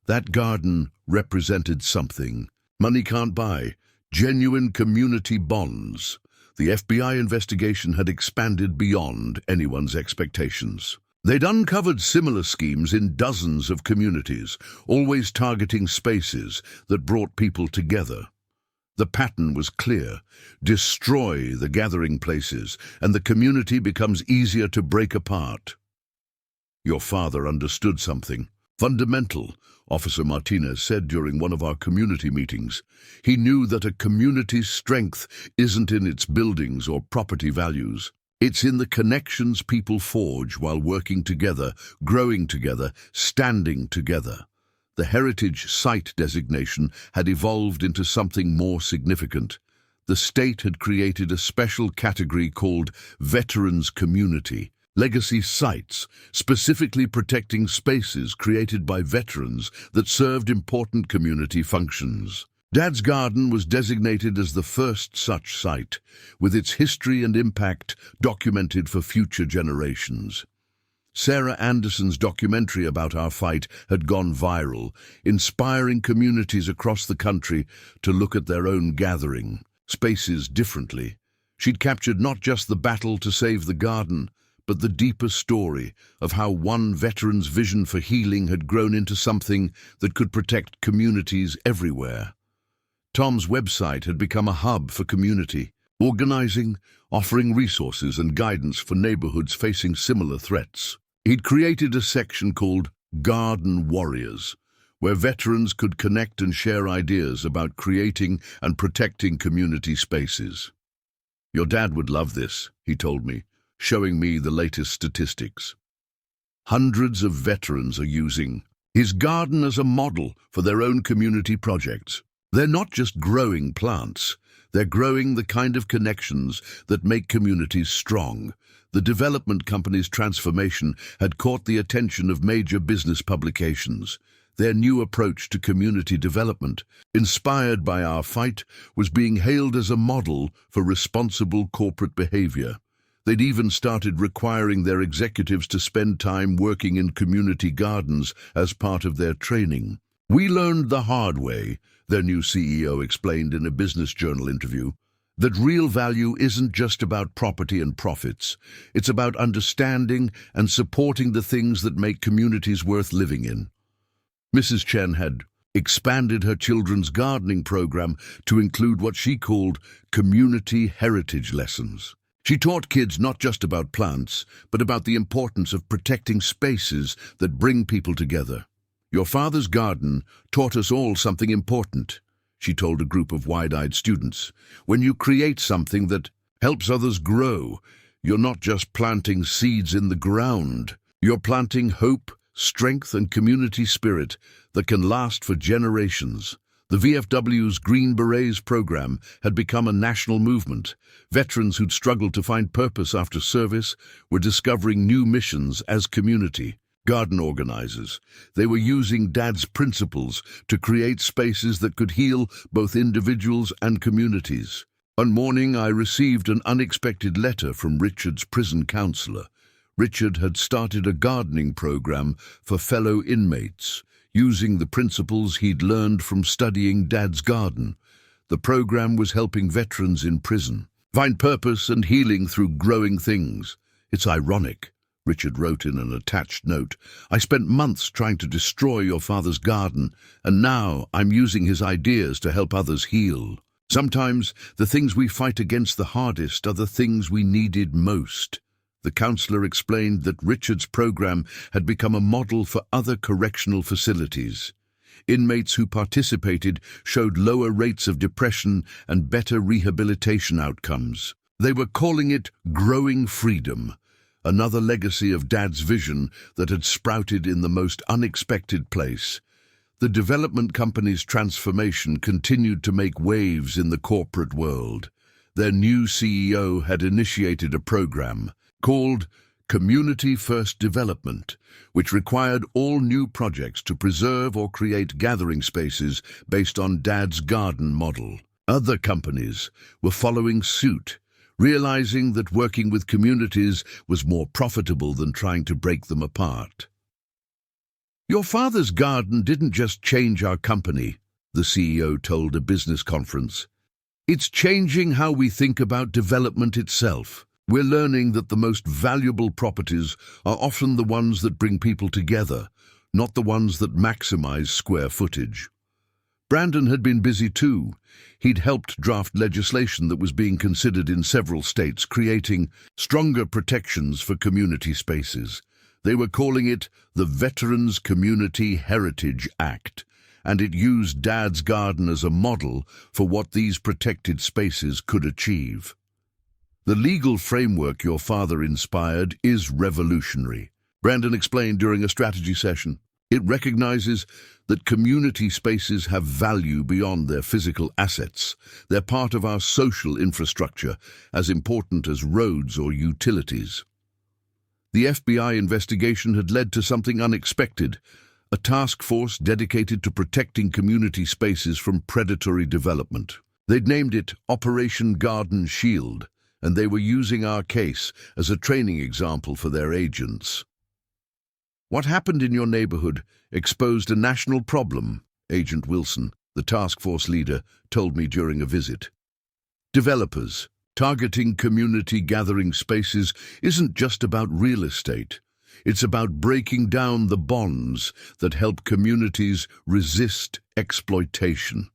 That garden represented something money can't buy, genuine community bonds." The FBI investigation had expanded beyond anyone's expectations. They'd uncovered similar schemes in dozens of communities, always targeting spaces that brought people together. The pattern was clear. Destroy the gathering places, and the community becomes easier to break apart. "Your father understood something fundamental," Officer Martinez said during one of our community meetings. "He knew that a community's strength isn't in its buildings or property values. It's in the connections people forge while working together, growing together, standing together." The heritage site designation had evolved into something more significant. The state had created a special category called Veterans Community Legacy Sites, specifically protecting spaces created by veterans that served important community functions. Dad's Garden was designated as the first such site, with its history and impact documented for future generations. Sarah Anderson's documentary about our fight had gone viral, inspiring communities across the country to look at their own gathering spaces differently. She'd captured not just the battle to save the garden, but the deeper story of how one veteran's vision for healing had grown into something that could protect communities everywhere. Tom's website had become a hub for community organizing, offering resources and guidance for neighborhoods facing similar threats. He'd created a section called Garden Warriors, where veterans could connect and share ideas about creating and protecting community spaces. "Your dad would love this," he told me, showing me the latest statistics. Hundreds of veterans are using his garden as a model for their own community projects. They're not just growing plants, they're growing the kind of connections that make communities strong. The development company's transformation had caught the attention of major business publications. Their new approach to community development, inspired by our fight, was being hailed as a model for responsible corporate behavior. They'd even started requiring their executives to spend time working in community gardens as part of their training. "We learned the hard way," their new CEO explained in a Business Journal interview, "that real value isn't just about property and profits. It's about understanding and supporting the things that make communities worth living in." Mrs. Chen had expanded her children's gardening program to include what she called community heritage lessons. She taught kids not just about plants, but about the importance of protecting spaces that bring people together. "Your father's garden taught us all something important," she told a group of wide-eyed students. "When you create something that helps others grow, you're not just planting seeds in the ground. You're planting hope, strength, and community spirit that can last for generations." The VFW's Green Berets program had become a national movement. Veterans who'd struggled to find purpose after service were discovering new missions as community garden organizers. They were using Dad's principles to create spaces that could heal both individuals and communities. One morning, I received an unexpected letter from Richard's prison counselor. Richard had started a gardening program for fellow inmates, using the principles he'd learned from studying Dad's garden. The program was helping veterans in prison find purpose and healing through growing things. "It's ironic," Richard wrote in an attached note. "I spent months trying to destroy your father's garden, and now I'm using his ideas to help others heal. Sometimes the things we fight against the hardest are the things we needed most." The counselor explained that Richard's program had become a model for other correctional facilities. Inmates who participated showed lower rates of depression and better rehabilitation outcomes. They were calling it growing freedom, another legacy of Dad's vision that had sprouted in the most unexpected place. The development company's transformation continued to make waves in the corporate world. Their new CEO had initiated a program called Community First Development, which required all new projects to preserve or create gathering spaces based on Dad's garden model. Other companies were following suit, realizing that working with communities was more profitable than trying to break them apart. "Your father's garden didn't just change our company," the CEO told a business conference. "It's changing how we think about development itself. We're learning that the most valuable properties are often the ones that bring people together, not the ones that maximize square footage." Brandon had been busy too. He'd helped draft legislation that was being considered in several states, creating stronger protections for community spaces. They were calling it the Veterans Community Heritage Act, and it used Dad's garden as a model for what these protected spaces could achieve. "The legal framework your father inspired is revolutionary," Brandon explained during a strategy session. "It recognizes that community spaces have value beyond their physical assets. They're part of our social infrastructure, as important as roads or utilities." The FBI investigation had led to something unexpected, a task force dedicated to protecting community spaces from predatory development. They'd named it Operation Garden Shield, and they were using our case as a training example for their agents. "What happened in your neighborhood exposed a national problem," Agent Wilson, the task force leader, told me during a visit. "Developers targeting community gathering spaces isn't just about real estate. It's about breaking down the bonds that help communities resist exploitation."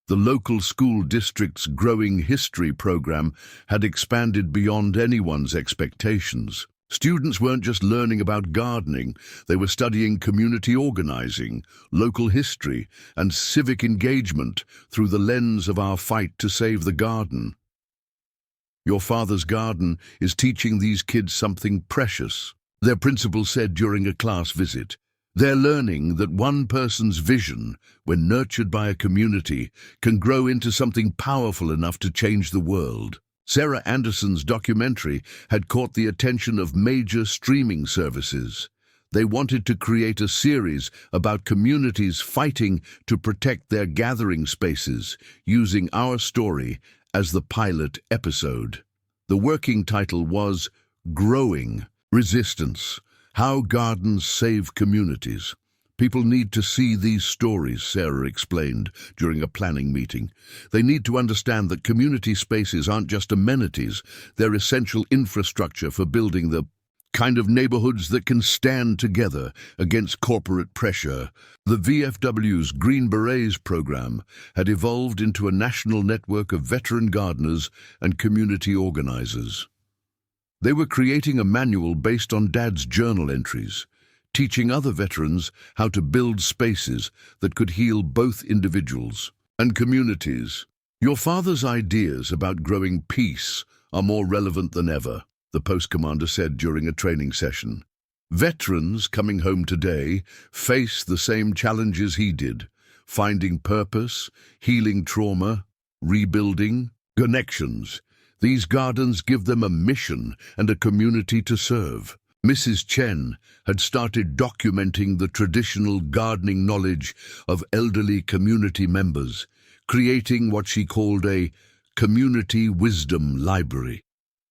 The local school district's Growing History program had expanded beyond anyone's expectations. Students weren't just learning about gardening, they were studying community organizing, local history, and civic engagement through the lens of our fight to save the garden. "Your father's garden is teaching these kids something precious," their principal said during a class visit. They're learning that one person's vision, when nurtured by a community, can grow into something powerful enough to change the world. Sarah Anderson's documentary had caught the attention of major streaming services. They wanted to create a series about communities fighting to protect their gathering spaces, using our story as the pilot episode. The working title was Growing Resistance: How Gardens Save Communities. People need to see these stories, Sarah explained during a planning meeting. They need to understand that community spaces aren't just amenities, they're essential infrastructure for building the kind of neighborhoods that can stand together against corporate pressure. The VFW's Green Berets program had evolved into a national network of veteran gardeners and community organizers. They were creating a manual based on Dad's journal entries, teaching other veterans how to build spaces that could heal both individuals and communities. Your father's ideas about growing peace are more relevant than ever, the post commander said during a training session. Veterans coming home today face the same challenges he did: finding purpose, healing trauma, rebuilding connections. These gardens give them a mission and a community to serve. Mrs. Chen had started documenting the traditional gardening knowledge of elderly community members, creating what she called a community wisdom library.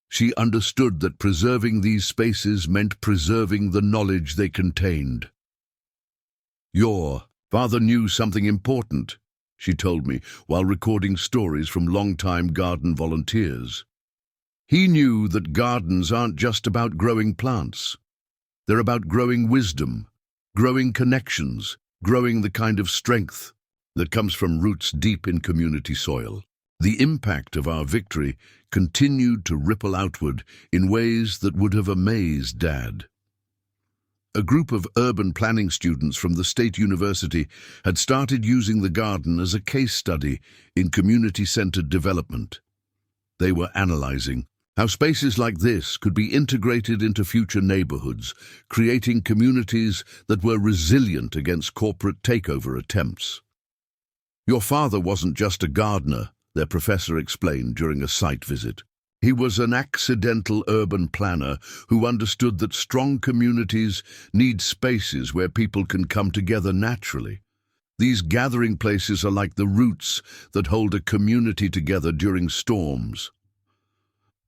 She understood that preserving these spaces meant preserving the knowledge they contained. "Your father knew something important," she told me while recording stories from long-time garden volunteers. He knew that gardens aren't just about growing plants. They're about growing wisdom, growing connections, growing the kind of strength that comes from roots deep in community soil. The impact of our victory continued to ripple outward in ways that would have amazed Dad. A group of urban planning students from the State University had started using the garden as a case study in community-centered development. They were analyzing how spaces like this could be integrated into future neighborhoods, creating communities that were resilient against corporate takeover attempts. "Your father wasn't just a gardener," their professor explained during a site visit. "He was an accidental urban planner who understood that strong communities need spaces where people can come together naturally. These gathering places are like the roots that hold a community together during storms."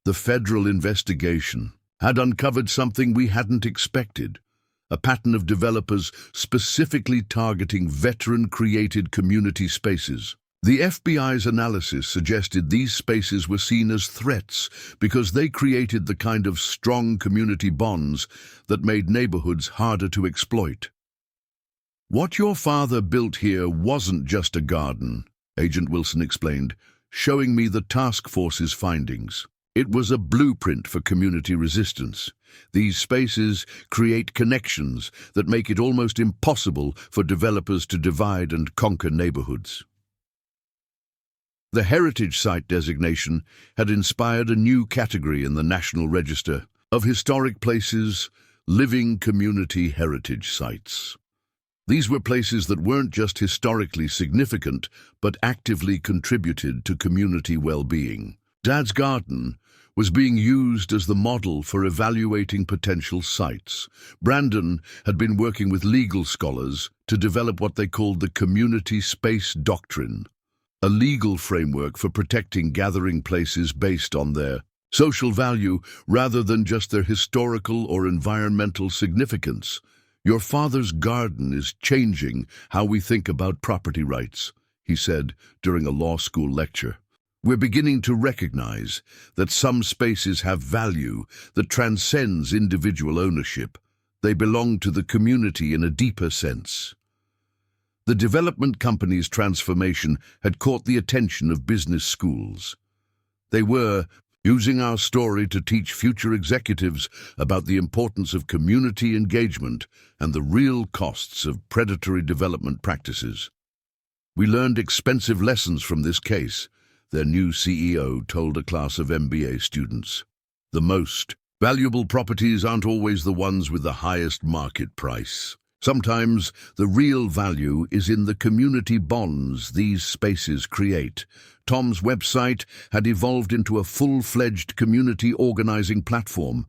The federal investigation had uncovered something we hadn't expected: a pattern of developers specifically targeting veteran-created community spaces. The FBI's analysis suggested these spaces were seen as threats because they created the kind of strong community bonds that made neighborhoods harder to exploit. "What your father built here wasn't just a garden," Agent Wilson explained, showing me the task force's findings. "It was a blueprint for community resistance. These spaces create connections that make it almost impossible for developers to divide and conquer neighborhoods." The Heritage Site designation had inspired a new category in the National Register of Historic Places: Living Community Heritage Sites. These were places that weren't just historically significant, but actively contributed to community well-being. Dad's garden was being used as the model for evaluating potential sites. Brandon had been working with legal scholars to develop what they called the Community Space Doctrine, a legal framework for protecting gathering places based on their social value rather than just their historical or environmental significance. "Your father's garden is changing how we think about property rights," he said during a law school lecture. "We're beginning to recognize that some spaces have value that transcends individual ownership. They belong to the community in a deeper sense." The development company's transformation had caught the attention of business schools. They were using our story to teach future executives about the importance of community engagement and the real costs of predatory development practices. "We learned expensive lessons from this case," their new CEO told a class of MBA students. "The most Valuable properties aren't always the ones with the highest market price. Sometimes the real value is in the community bonds these spaces create. Tom's website had evolved into a full-fledged community organizing platform.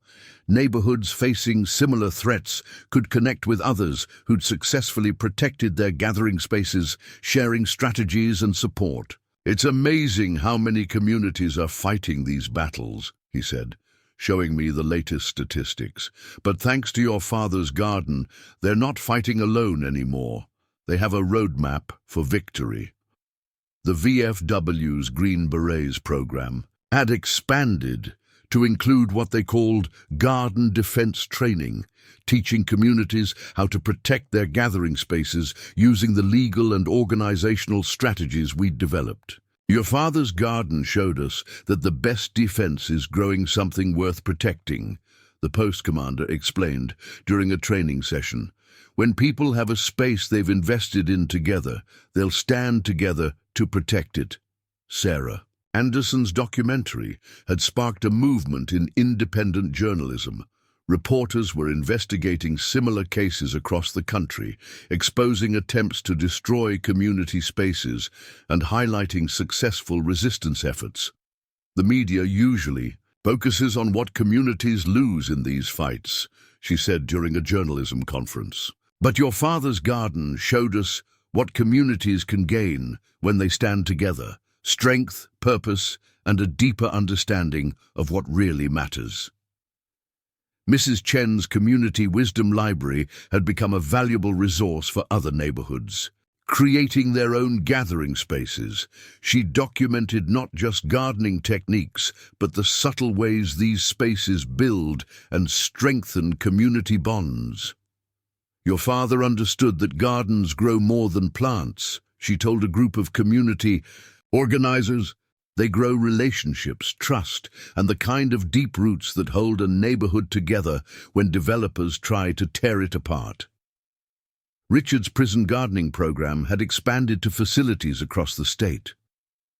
Neighborhoods facing similar threats could connect with others who'd successfully protected their gathering spaces, sharing strategies and support. "It's amazing how many communities are fighting these battles," he said, showing me the latest statistics. "But thanks to your father's garden, they're not fighting alone anymore. They have a roadmap for victory." The VFW's Green Berets program had expanded to include what they called garden defense training, teaching communities how to protect their gathering spaces using the legal and organizational strategies we'd developed. "Your father's garden showed us that the best defense is growing something worth protecting," the post commander explained during a training session. "When people have a space they've invested in together, they'll stand together to protect it." Sarah Anderson's documentary had sparked a movement in independent journalism. Reporters were investigating similar cases across the country, exposing attempts to destroy community spaces and highlighting successful resistance efforts. "The media usually focuses on what communities lose in these fights," she said during a journalism conference. "But your father's garden showed us what communities can gain when they stand together: strength, purpose, and a deeper understanding of what really matters." Mrs. Chen's Community Wisdom Library had become a valuable resource for other neighborhoods. Creating their own gathering spaces, she documented not just gardening techniques, but the subtle ways these spaces build and strengthen community bonds. "Your father understood that gardens grow more than plants," she told a group of community organizers. "They grow relationships, trust, and the kind of deep roots that hold a neighborhood together when developers try to tear it apart." Richard's prison gardening program had expanded to facilities across the state.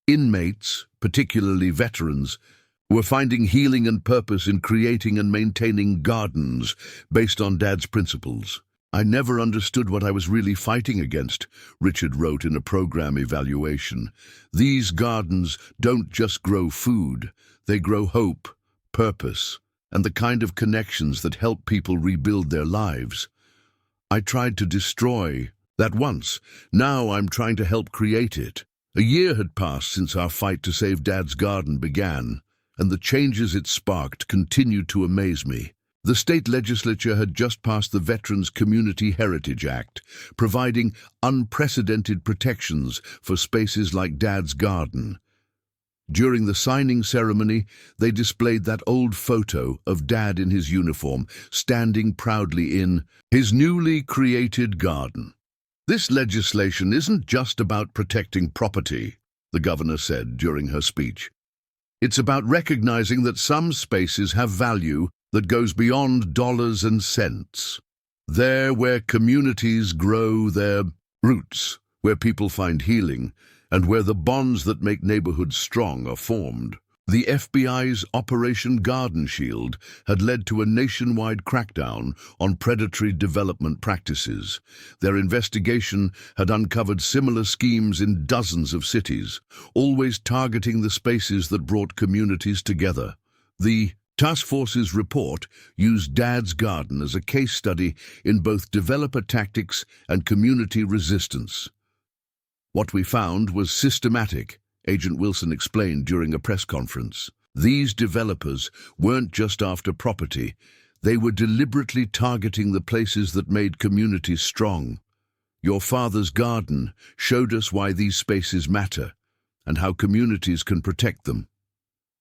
Inmates, particularly veterans, were finding healing and purpose in creating and maintaining gardens based on Dad's principles. "I never understood what I was really fighting against," Richard wrote in a program evaluation. "These gardens don't just grow food, they grow hope, purpose, and the kind of connections that help people rebuild their lives. I tried to destroy that once. Now I'm trying to help create it." A year had passed since our fight to save Dad's garden began, and the changes it sparked continued to amaze me. The state legislature had just passed the Veterans Community Heritage Act, providing unprecedented protections for spaces like Dad's garden. During the signing ceremony, they displayed that old photo of Dad in his uniform, standing proudly in his newly created garden. "This legislation isn't just about protecting property," the governor said during her speech. "It's about recognizing that some spaces have value that goes beyond dollars and cents. They're where communities grow their roots, where people find healing, and where the bonds that make neighborhoods strong are formed." The FBI's Operation Garden Shield had led to a nationwide crackdown on predatory development practices. Their investigation had uncovered similar schemes in dozens of cities, always targeting the spaces that brought communities together. The Task Force's report used Dad's garden as a case study in both developer tactics and community resistance. "What we found was systematic," Agent Wilson explained during a press conference. "These developers weren't just after property, they were deliberately targeting the places that made communities strong. Your father's garden showed us why these spaces matter and how communities can protect them."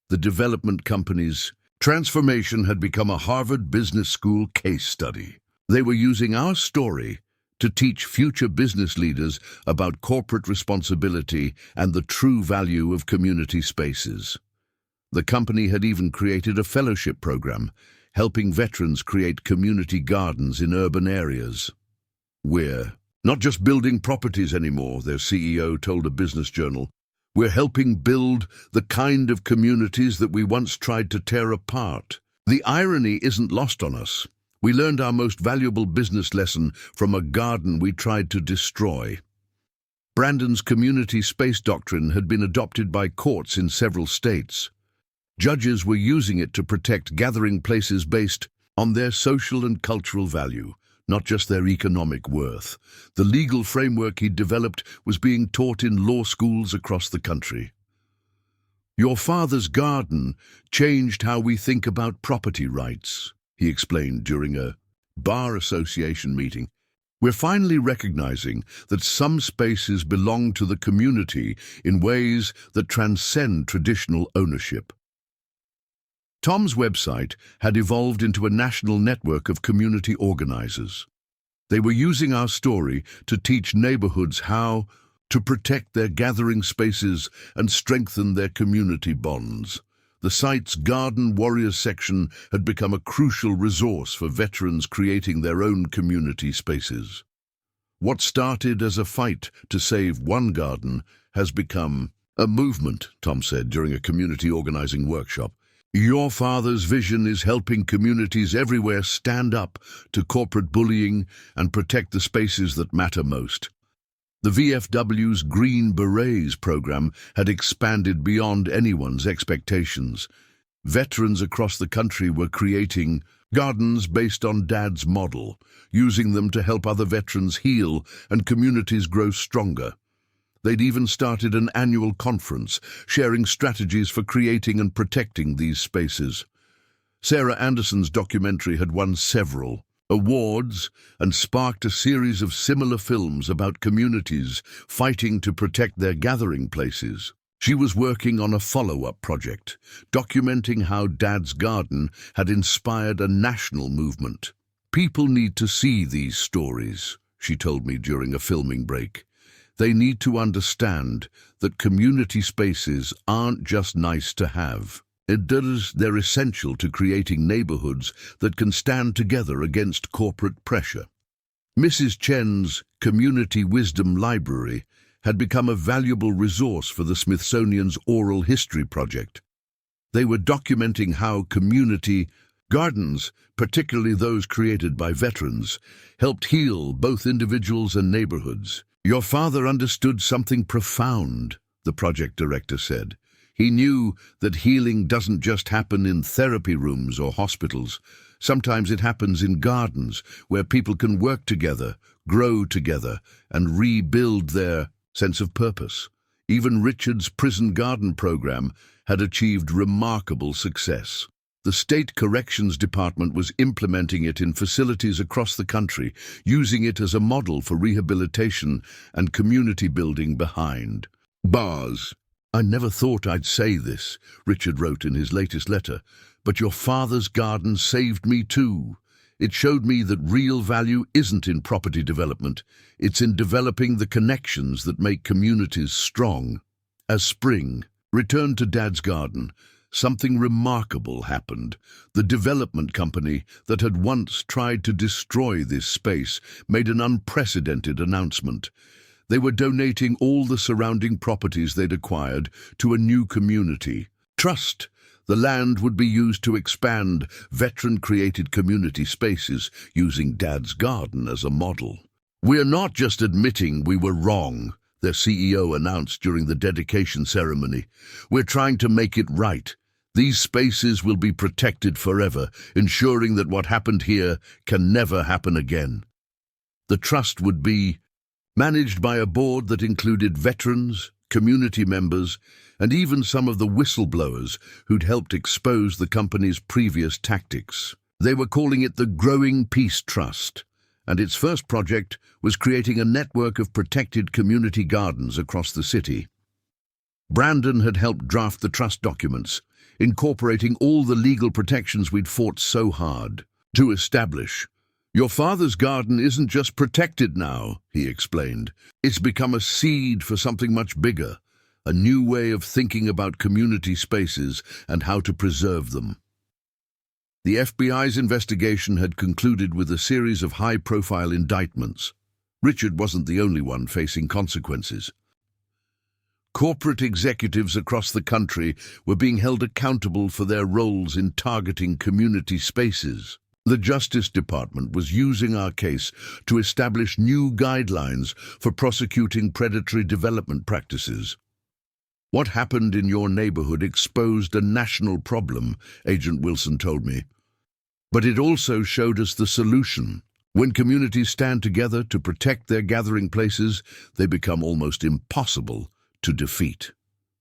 The development companies' transformation had become a Harvard Business School case study. They were using our story to teach future business leaders about corporate responsibility and the true value of community spaces. The company had even created a fellowship program, helping veterans create community gardens in urban areas. "We're not just building properties anymore," their CEO told a business journal. "We're helping build the kind of communities that we once tried to tear apart." The irony isn't lost on us. We learned our most valuable business lesson from a garden we tried to destroy. Brandon's community space doctrine had been adopted by courts in several states. Judges were using it to protect gathering places based on their social and cultural value, not just their economic worth. The legal framework he'd developed was being taught in law schools across the country. "Your father's garden changed how we think about property rights," he explained during a bar association meeting. "We're finally recognizing that some spaces belong to the community in ways that transcend traditional ownership." Tom's website had evolved into a national network of community organizers. They were using our story to teach neighborhoods how to protect their gathering spaces and strengthen their community bonds. The site's Garden Warriors section had become a crucial resource for veterans creating their own community spaces. What started as a fight to save one garden has become a movement, Tom said during a community organizing workshop. "Your father's vision is helping communities everywhere stand up to corporate bullying and protect the spaces that matter most." The VFW's Green Berets program had expanded beyond anyone's expectations. Veterans across the country were creating gardens based on Dad's model, using them to help other veterans heal and communities grow stronger. They'd even started an annual conference, sharing strategies for creating and protecting these spaces. Sarah Anderson's documentary had won several awards and sparked a series of similar films about communities fighting to protect their gathering places. She was working on a follow-up project, documenting how Dad's garden had inspired a national movement. "People need to see these stories," she told me during a filming break. "They need to understand that community spaces aren't just nice to have. They're essential to creating neighborhoods that can stand together against corporate pressure." Mrs. Chen's Community Wisdom Library had become a valuable resource for the Smithsonian's Oral History Project. They were documenting how community gardens, particularly those created by veterans, helped heal both individuals and neighborhoods. "Your father understood something profound," the project director said. "He knew that healing doesn't just happen in therapy rooms or hospitals. Sometimes it happens in gardens where people can work together, grow together, and rebuild their sense of purpose." Even Richard's prison garden program had achieved remarkable success. The State Corrections Department was implementing it in facilities across the country, using it as a model for rehabilitation and community building behind bars. "I never thought I'd say this," Richard wrote in his latest letter, "but your father's garden saved me too. It showed me that real value isn't in property development, it's in developing the connections that make communities strong." As spring returned to Dad's garden, something remarkable happened. The development company that had once tried to destroy this space made an unprecedented announcement. They were donating all the surrounding properties they'd acquired to a new community trust. The land would be used to expand veteran-created community spaces using Dad's garden as a model. "We're not just admitting we were wrong," their CEO announced during the dedication ceremony. "We're trying to make it right. These spaces will be protected forever, ensuring that what happened here can never happen again." The trust would be managed by a board that included veterans, community members, and even some of the whistleblowers who'd helped expose the company's previous tactics. They were calling it the Growing Peace Trust, and its first project was creating a network of protected community gardens across the city. Brandon had helped draft the trust documents, incorporating all the legal protections we'd fought so hard to establish. "Your father's garden isn't just protected now," he explained. "It's become a seed for something much bigger, a new way of thinking about community spaces and how to preserve them." The FBI's investigation had concluded with a series of high-profile indictments. Richard wasn't the only one facing consequences. Corporate executives across the country were being held accountable for their roles in targeting community spaces. The Justice Department was using our case to establish new guidelines for prosecuting predatory development practices. What happened in your neighborhood exposed a national problem, Agent Wilson told me. But it also showed us the solution. When communities stand together to protect their gathering places, they become almost impossible to defeat.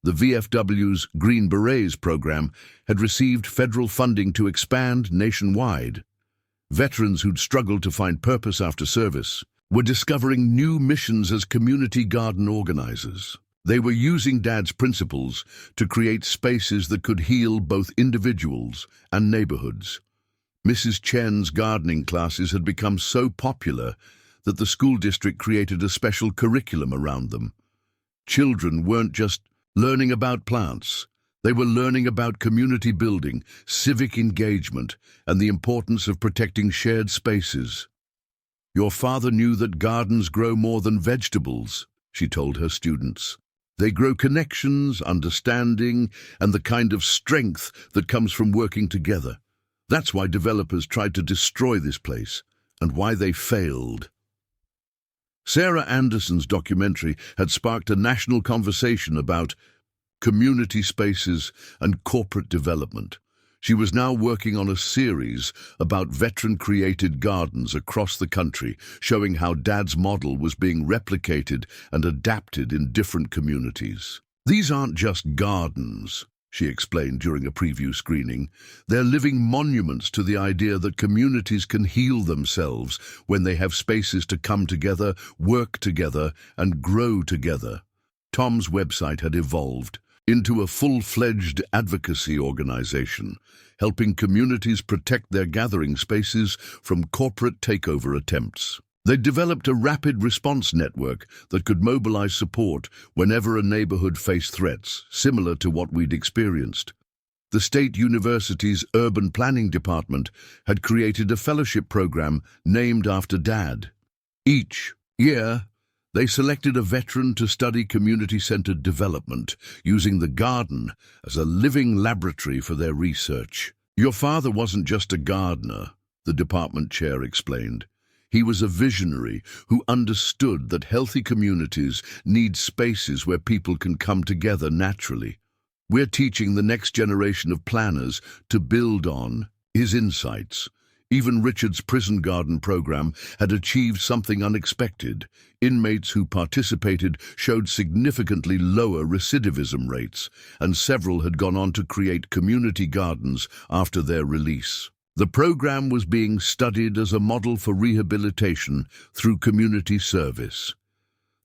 The VFW's Green Berets program had received federal funding to expand nationwide. Veterans who'd struggled to find purpose after service were discovering new missions as community garden organizers. They were using Dad's principles to create spaces that could heal both individuals and neighborhoods. Mrs. Chen's gardening classes had become so popular that the school district created a special curriculum around them. Children weren't just learning about plants. They were learning about community building, civic engagement, and the importance of protecting shared spaces. Your father knew that gardens grow more than vegetables, she told her students. They grow connections, understanding, and the kind of strength that comes from working together. That's why developers tried to destroy this place, and why they failed. Sarah Anderson's documentary had sparked a national conversation about community spaces and corporate development. She was now working on a series about veteran-created gardens across the country, showing how Dad's model was being replicated and adapted in different communities. These aren't just gardens, she explained during a preview screening. They're living monuments to the idea that communities can heal themselves when they have spaces to come together, work together, and grow together. Tom's website had evolved into a full-fledged advocacy organization, helping communities protect their gathering spaces from corporate takeover attempts. They developed a rapid response network that could mobilize support whenever a neighborhood faced threats, similar to what we'd experienced. The State University's Urban Planning Department had created a fellowship program named after Dad. Each year, they selected a veteran to study community-centered development, using the garden as a living laboratory for their research. Your father wasn't just a gardener, the department chair explained. He was a visionary who understood that healthy communities need spaces where people can come together naturally. We're teaching the next generation of planners to build on his insights. Even Richard's prison garden program had achieved something unexpected. Inmates who participated showed significantly lower recidivism rates, and several had gone on to create community gardens after their release. The program was being studied as a model for rehabilitation through community service.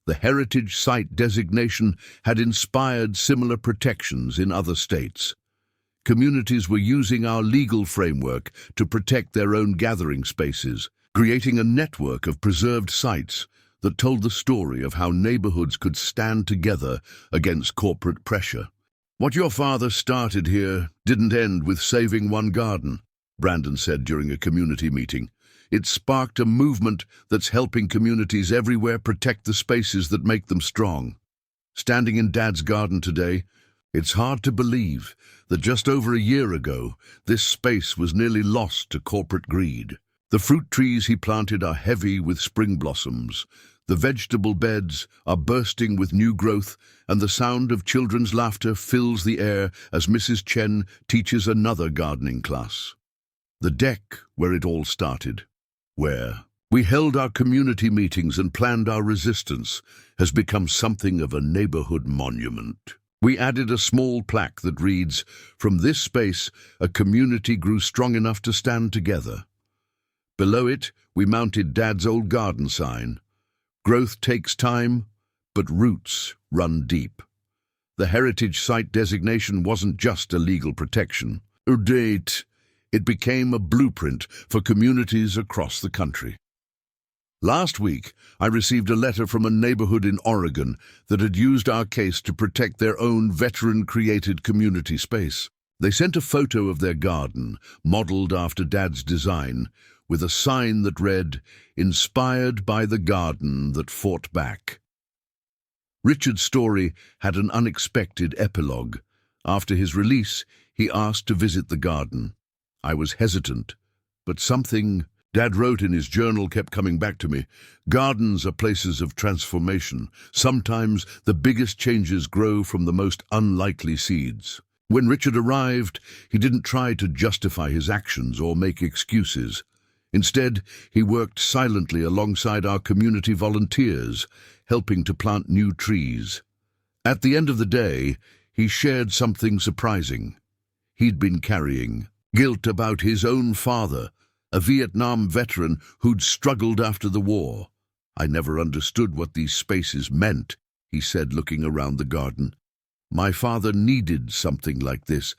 The heritage site designation had inspired similar protections in other states. Communities were using our legal framework to protect their own gathering spaces, creating a network of preserved sites that told the story of how neighborhoods could stand together against corporate pressure. What your father started here didn't end with saving one garden, Brandon said during a community meeting. It sparked a movement that's helping communities everywhere protect the spaces that make them strong. Standing in Dad's garden today, it's hard to believe that just over a year ago, this space was nearly lost to corporate greed. The fruit trees he planted are heavy with spring blossoms. The vegetable beds are bursting with new growth, and the sound of children's laughter fills the air as Mrs. Chen teaches another gardening class. The deck where it all started, where we held our community meetings and planned our resistance, has become something of a neighborhood monument. We added a small plaque that reads, "From this space, a community grew strong enough to stand together." Below it, we mounted Dad's old garden sign. Growth takes time, but roots run deep. The heritage site designation wasn't just a legal protection. It became a blueprint for communities across the country. Last week, I received a letter from a neighborhood in Oregon that had used our case to protect their own veteran-created community space. They sent a photo of their garden, modeled after Dad's design, with a sign that read, "Inspired by the garden that fought back." Richard's story had an unexpected epilogue. After his release, he asked to visit the garden. I was hesitant, but something Dad wrote in his journal kept coming back to me. Gardens are places of transformation. Sometimes the biggest changes grow from the most unlikely seeds. When Richard arrived, he didn't try to justify his actions or make excuses. Instead, he worked silently alongside our community volunteers, helping to plant new trees. At the end of the day, he shared something surprising. He'd been carrying guilt about his own father, a Vietnam veteran who'd struggled after the war. I never understood what these spaces meant, he said, looking around the garden. My father needed something like this,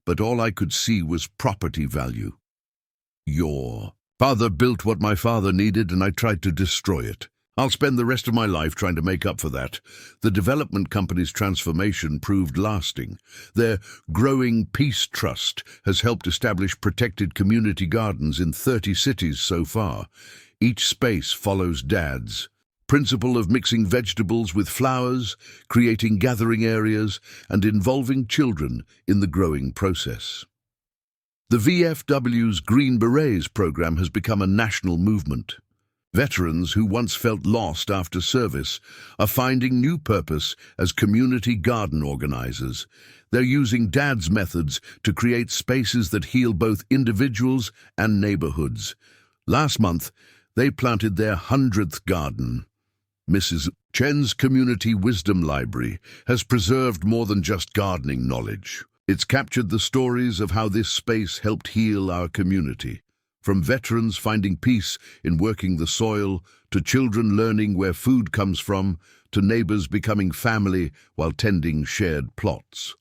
but all I could see was property value. Your father built what my father needed, and I tried to destroy it. I'll spend the rest of my life trying to make up for that. The development company's transformation proved lasting. Their growing peace trust has helped establish protected community gardens in 30 cities so far. Each space follows Dad's principle of mixing vegetables with flowers, creating gathering areas, and involving children in the growing process. The VFW's Green Berets program has become a national movement. Veterans who once felt lost after service are finding new purpose as community garden organizers. They're using Dad's methods to create spaces that heal both individuals and neighborhoods. Last month, they planted their 100th garden. Mrs. Chen's Community Wisdom Library has preserved more than just gardening knowledge. It's captured the stories of how this space helped heal our community. From veterans finding peace in working the soil, to children learning where food comes from, to neighbors becoming family while tending shared plots.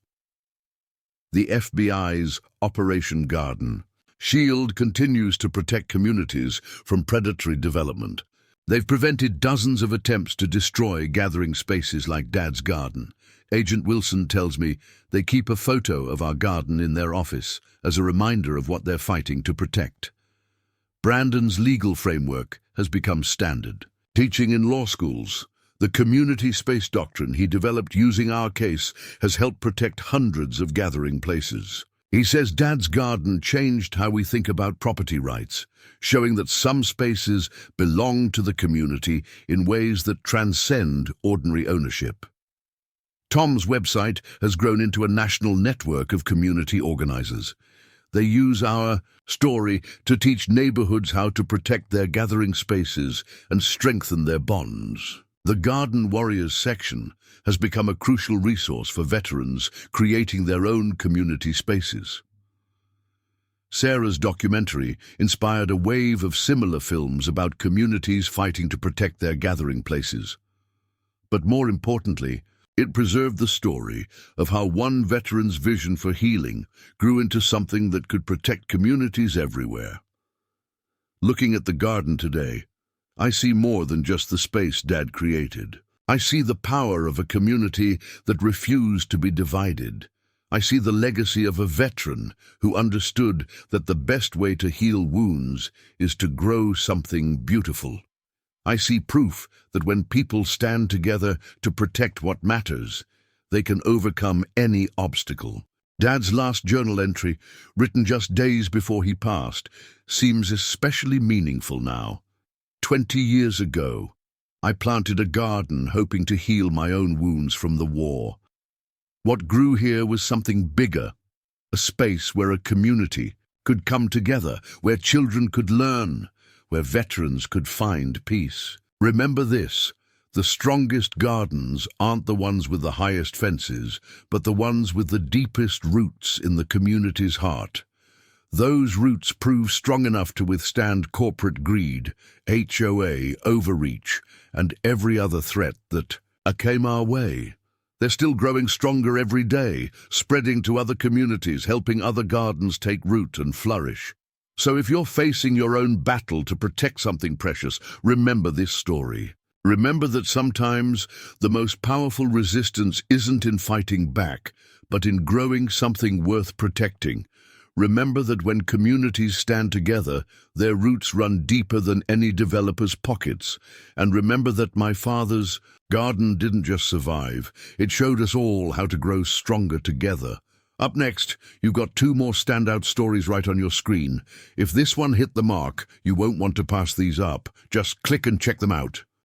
The FBI's Operation Garden Shield continues to protect communities from predatory development. They've prevented dozens of attempts to destroy gathering spaces like Dad's garden. Agent Wilson tells me they keep a photo of our garden in their office as a reminder of what they're fighting to protect. Brandon's legal framework has become standard. Teaching in law schools, the community space doctrine he developed using our case has helped protect hundreds of gathering places. He says Dad's garden changed how we think about property rights, showing that some spaces belong to the community in ways that transcend ordinary ownership. Tom's website has grown into a national network of community organizers. They use our story to teach neighborhoods how to protect their gathering spaces and strengthen their bonds. The Garden Warriors section has become a crucial resource for veterans creating their own community spaces. Sarah's documentary inspired a wave of similar films about communities fighting to protect their gathering places. But more importantly, it preserved the story of how one veteran's vision for healing grew into something that could protect communities everywhere. Looking at the garden today, I see more than just the space Dad created. I see the power of a community that refused to be divided. I see the legacy of a veteran who understood that the best way to heal wounds is to grow something beautiful. I see proof that when people stand together to protect what matters, they can overcome any obstacle. Dad's last journal entry, written just days before he passed, seems especially meaningful now. 20 years ago, I planted a garden hoping to heal my own wounds from the war. What grew here was something bigger, a space where a community could come together, where children could learn, where veterans could find peace. Remember this, the strongest gardens aren't the ones with the highest fences, but the ones with the deepest roots in the community's heart. Those roots prove strong enough to withstand corporate greed, HOA, overreach, and every other threat that came our way. They're still growing stronger every day, spreading to other communities, helping other gardens take root and flourish. So if you're facing your own battle to protect something precious, remember this story. Remember that sometimes the most powerful resistance isn't in fighting back, but in growing something worth protecting. Remember that when communities stand together, their roots run deeper than any developer's pockets. And remember that my father's garden didn't just survive, it showed us all how to grow stronger together. Up next, you've got two more standout stories right on your screen. If this one hit the mark, you won't want to pass these up. Just click and check them out.